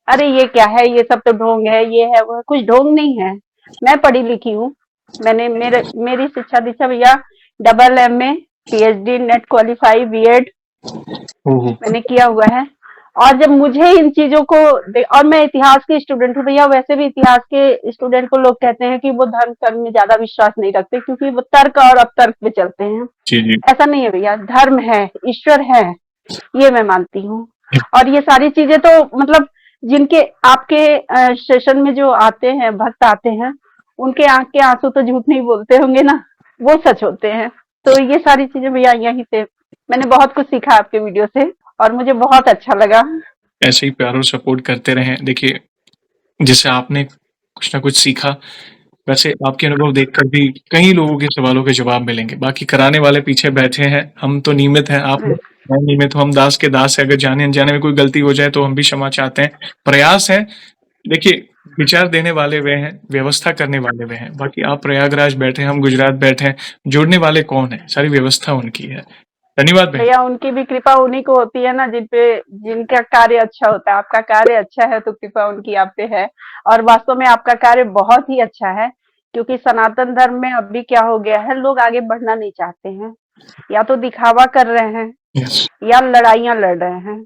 अरे ये क्या है, ये सब तो ढोंग है, ये है वो है। कुछ ढोंग नहीं है। मैं पढ़ी लिखी हूँ, मैंने मेरी शिक्षा दीक्षा भैया AA, PhD, net qualify, B.Ed मैंने किया हुआ है। और जब मुझे इन चीजों को और मैं इतिहास की स्टूडेंट हूँ भैया, वैसे भी इतिहास के स्टूडेंट को लोग कहते हैं कि वो धर्म कर्म में ज्यादा विश्वास नहीं रखते, क्योंकि वो तर्क और अपतर्क पे चलते हैं। जी, जी। ऐसा नहीं है भैया, धर्म है, ईश्वर है, ये मैं मानती हूँ। और ये सारी चीजें तो मतलब जिनके आपके सेशन में जो आते हैं, भक्त आते हैं, उनके आंख के आंसू तो झूठ नहीं बोलते होंगे ना, वो सच होते हैं। तो ये सारी चीजें भैया यहीं से मैंने बहुत कुछ सीखा आपके वीडियो से, और मुझे बहुत अच्छा लगा। ऐसे ही प्यार और सपोर्ट करते रहें। देखिए, जैसे आपने कुछ ना कुछ सीखा, वैसे आपके अनुभव देखकर भी कई लोगों के सवालों के जवाब मिलेंगे। बाकी कराने वाले पीछे बैठे हैं, हम तो नियमित हैं, आप हम्म, मैं नियमित हूँ, हम दास के दास हैं। अगर जाने-अनजाने में कोई गलती हो जाए तो हम भी क्षमा चाहते हैं। प्रयास है, देखिए विचार देने वाले वे हैं, व्यवस्था करने वाले वे हैं। बाकी आप प्रयागराज बैठे हैं, हम गुजरात बैठे हैं, जोड़ने वाले कौन हैं? सारी व्यवस्था उनकी है। धन्यवाद बहन। भैया उनकी भी कृपा उन्हीं को होती है ना, जिनका कार्य अच्छा होता है। आपका कार्य अच्छा है तो कृपा उनकी आप पे है। और वास्तव में आपका कार्य बहुत ही अच्छा है, क्योंकि सनातन धर्म में अभी क्या हो गया है, लोग आगे बढ़ना नहीं चाहते हैं, या तो दिखावा कर रहे हैं यस। या लड़ाइयां लड़ रहे हैं।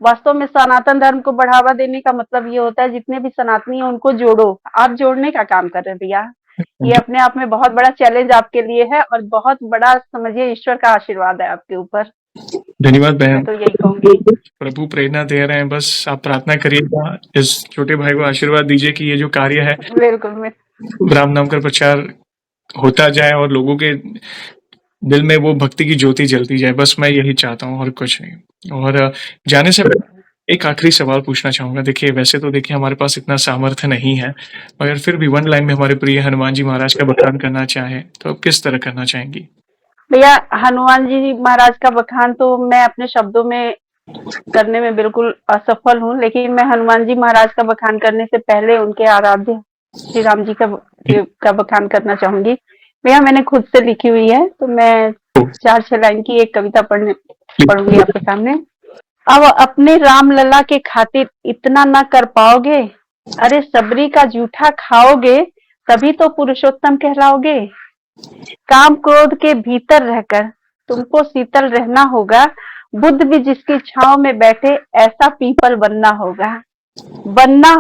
वास्तव में सनातन धर्म को बढ़ावा देने का मतलब ये होता है, जितने भी सनातनी हैं उनको जोड़ो। आप जोड़ने का काम कर रहे हैं भैया। ये अपने आप में बहुत बड़ा चैलेंज आपके लिए है, और बहुत बड़ा समझिए ईश्वर का आशीर्वाद है आपके ऊपर। धन्यवाद मैं बहन। तो यही कहूंगी। प्रभु प्रेरणा दे रहे हैं, बस आप प्रार्थना करिएगा, इस छोटे भाई को आशीर्वाद दीजिए कि ये जो कार्य है, बिल्कुल। मैं राम नाम का प्रचार होता जाए और लोगों के दिल में वो भक्ति की ज्योति जलती जाए। बस मैं यही चाहता हूँ और कुछ नहीं। और जाने से पहले एक आखिरी सवाल पूछना चाहूँगा। देखिए, वैसे तो देखिए हमारे पास इतना सामर्थ्य नहीं है, मगर फिर भी वन लाइन में हमारे प्रिय हनुमान जी महाराज का बखान करना चाहें, तो आप किस तरह करना चाहेंगी? भैया, हनुमान जी महाराज का बखान तो मैं अपने शब्दों में करने में बिल्कुल असफल हूँ, लेकिन मैं हनुमान जी महाराज का बखान करने से पहले उनके आराध्य श्री राम जी का बखान करना चाहूंगी। भैया मैंने खुद से लिखी हुई है, तो मैं 4-6 लाइन की एक कविता पढ़ूंगी आपके सामने। अब अपने राम लला के खातिर इतना न कर पाओगे, अरे सबरी का जूठा खाओगे तभी तो पुरुषोत्तम कहलाओगे। काम क्रोध के भीतर रहकर तुमको शीतल रहना होगा, बुद्ध भी जिसकी छांव में बैठे ऐसा पीपल बनना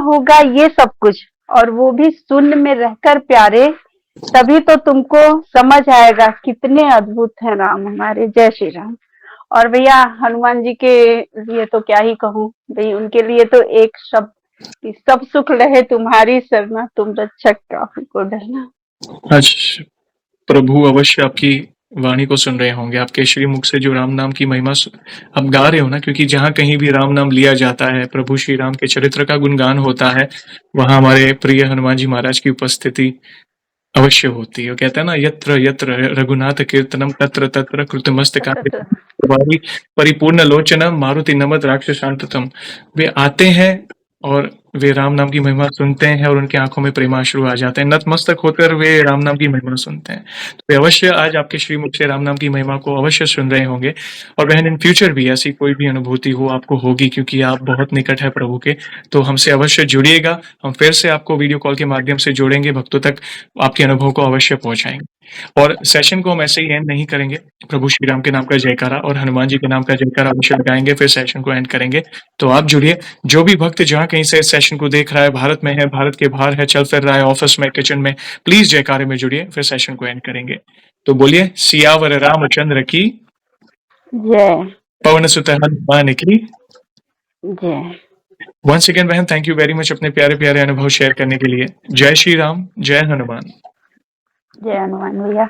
होगा ये सब कुछ, और वो भी शून्य में रहकर प्यारे, तभी तो तुमको समझ आएगा कितने अद्भुत हैं राम हमारे। जय श्री राम। और भैया हनुमान जी के लिए तो क्या ही कहूँ भाई, उनके लिए तो एक शब्द कि सब सुख लहे तुम्हारी सरना, तुम रक्षक काहू को डरना। आज प्रभु अवश्य आपकी वाणी को सुन रहे होंगे, आपके श्री मुख से जो राम नाम की महिमा आप गा रहे हो ना, क्योंकि जहाँ कहीं भी राम नाम लिया जाता है, प्रभु श्री राम के चरित्र का गुणगान होता है, वहाँ हमारे प्रिय हनुमान जी महाराज की उपस्थिति अवश्य होती है। कहते हैं ना, यत्र यत्र रघुनाथ कीर्तनम तत्र तत्र कृतमस्तकांते परिपूर्ण लोचनम मारुति नमत राक्षसांततम। वे आते हैं और वे राम नाम की महिमा सुनते हैं और उनकी आंखों में प्रेमाश्रु आ जाते हैं, नतमस्तक होकर वे राम नाम की महिमा सुनते हैं। तो वे अवश्य आज आपके श्रीमुख से राम नाम की महिमा को अवश्य सुन रहे होंगे। और बहन, इन फ्यूचर भी ऐसी कोई भी अनुभूति हो आपको होगी, क्योंकि आप बहुत निकट है प्रभु के, तो हमसे अवश्य जुड़िएगा। हम फिर से आपको वीडियो कॉल के माध्यम से जोड़ेंगे, भक्तों तक आपके अनुभव को अवश्य पहुंचाएंगे। और सेशन को हम ऐसे ही एंड नहीं करेंगे, प्रभु श्री राम के नाम का जयकारा और हनुमान जी के नाम का जयकारा अवश्य लगाएंगे, फिर सेशन को एंड करेंगे। तो आप जुड़िए। जो भी भक्त जहाँ कहीं से इस सेशन को देख रहा है, भारत में है, भारत के बाहर है, चल फिर रहा है, ऑफिस में, किचन में, प्लीज जयकारे में जुड़िए, फिर सेशन को एंड करेंगे। तो बोलिए, सियावर रामचंद्र की जय। पवन सुत हनुमान की जय। वंस अगेन बहन, थैंक यू वेरी मच अपने प्यारे प्यारे अनुभव शेयर करने के लिए। जय श्री राम, जय हनुमान। जय हनुमान भैया।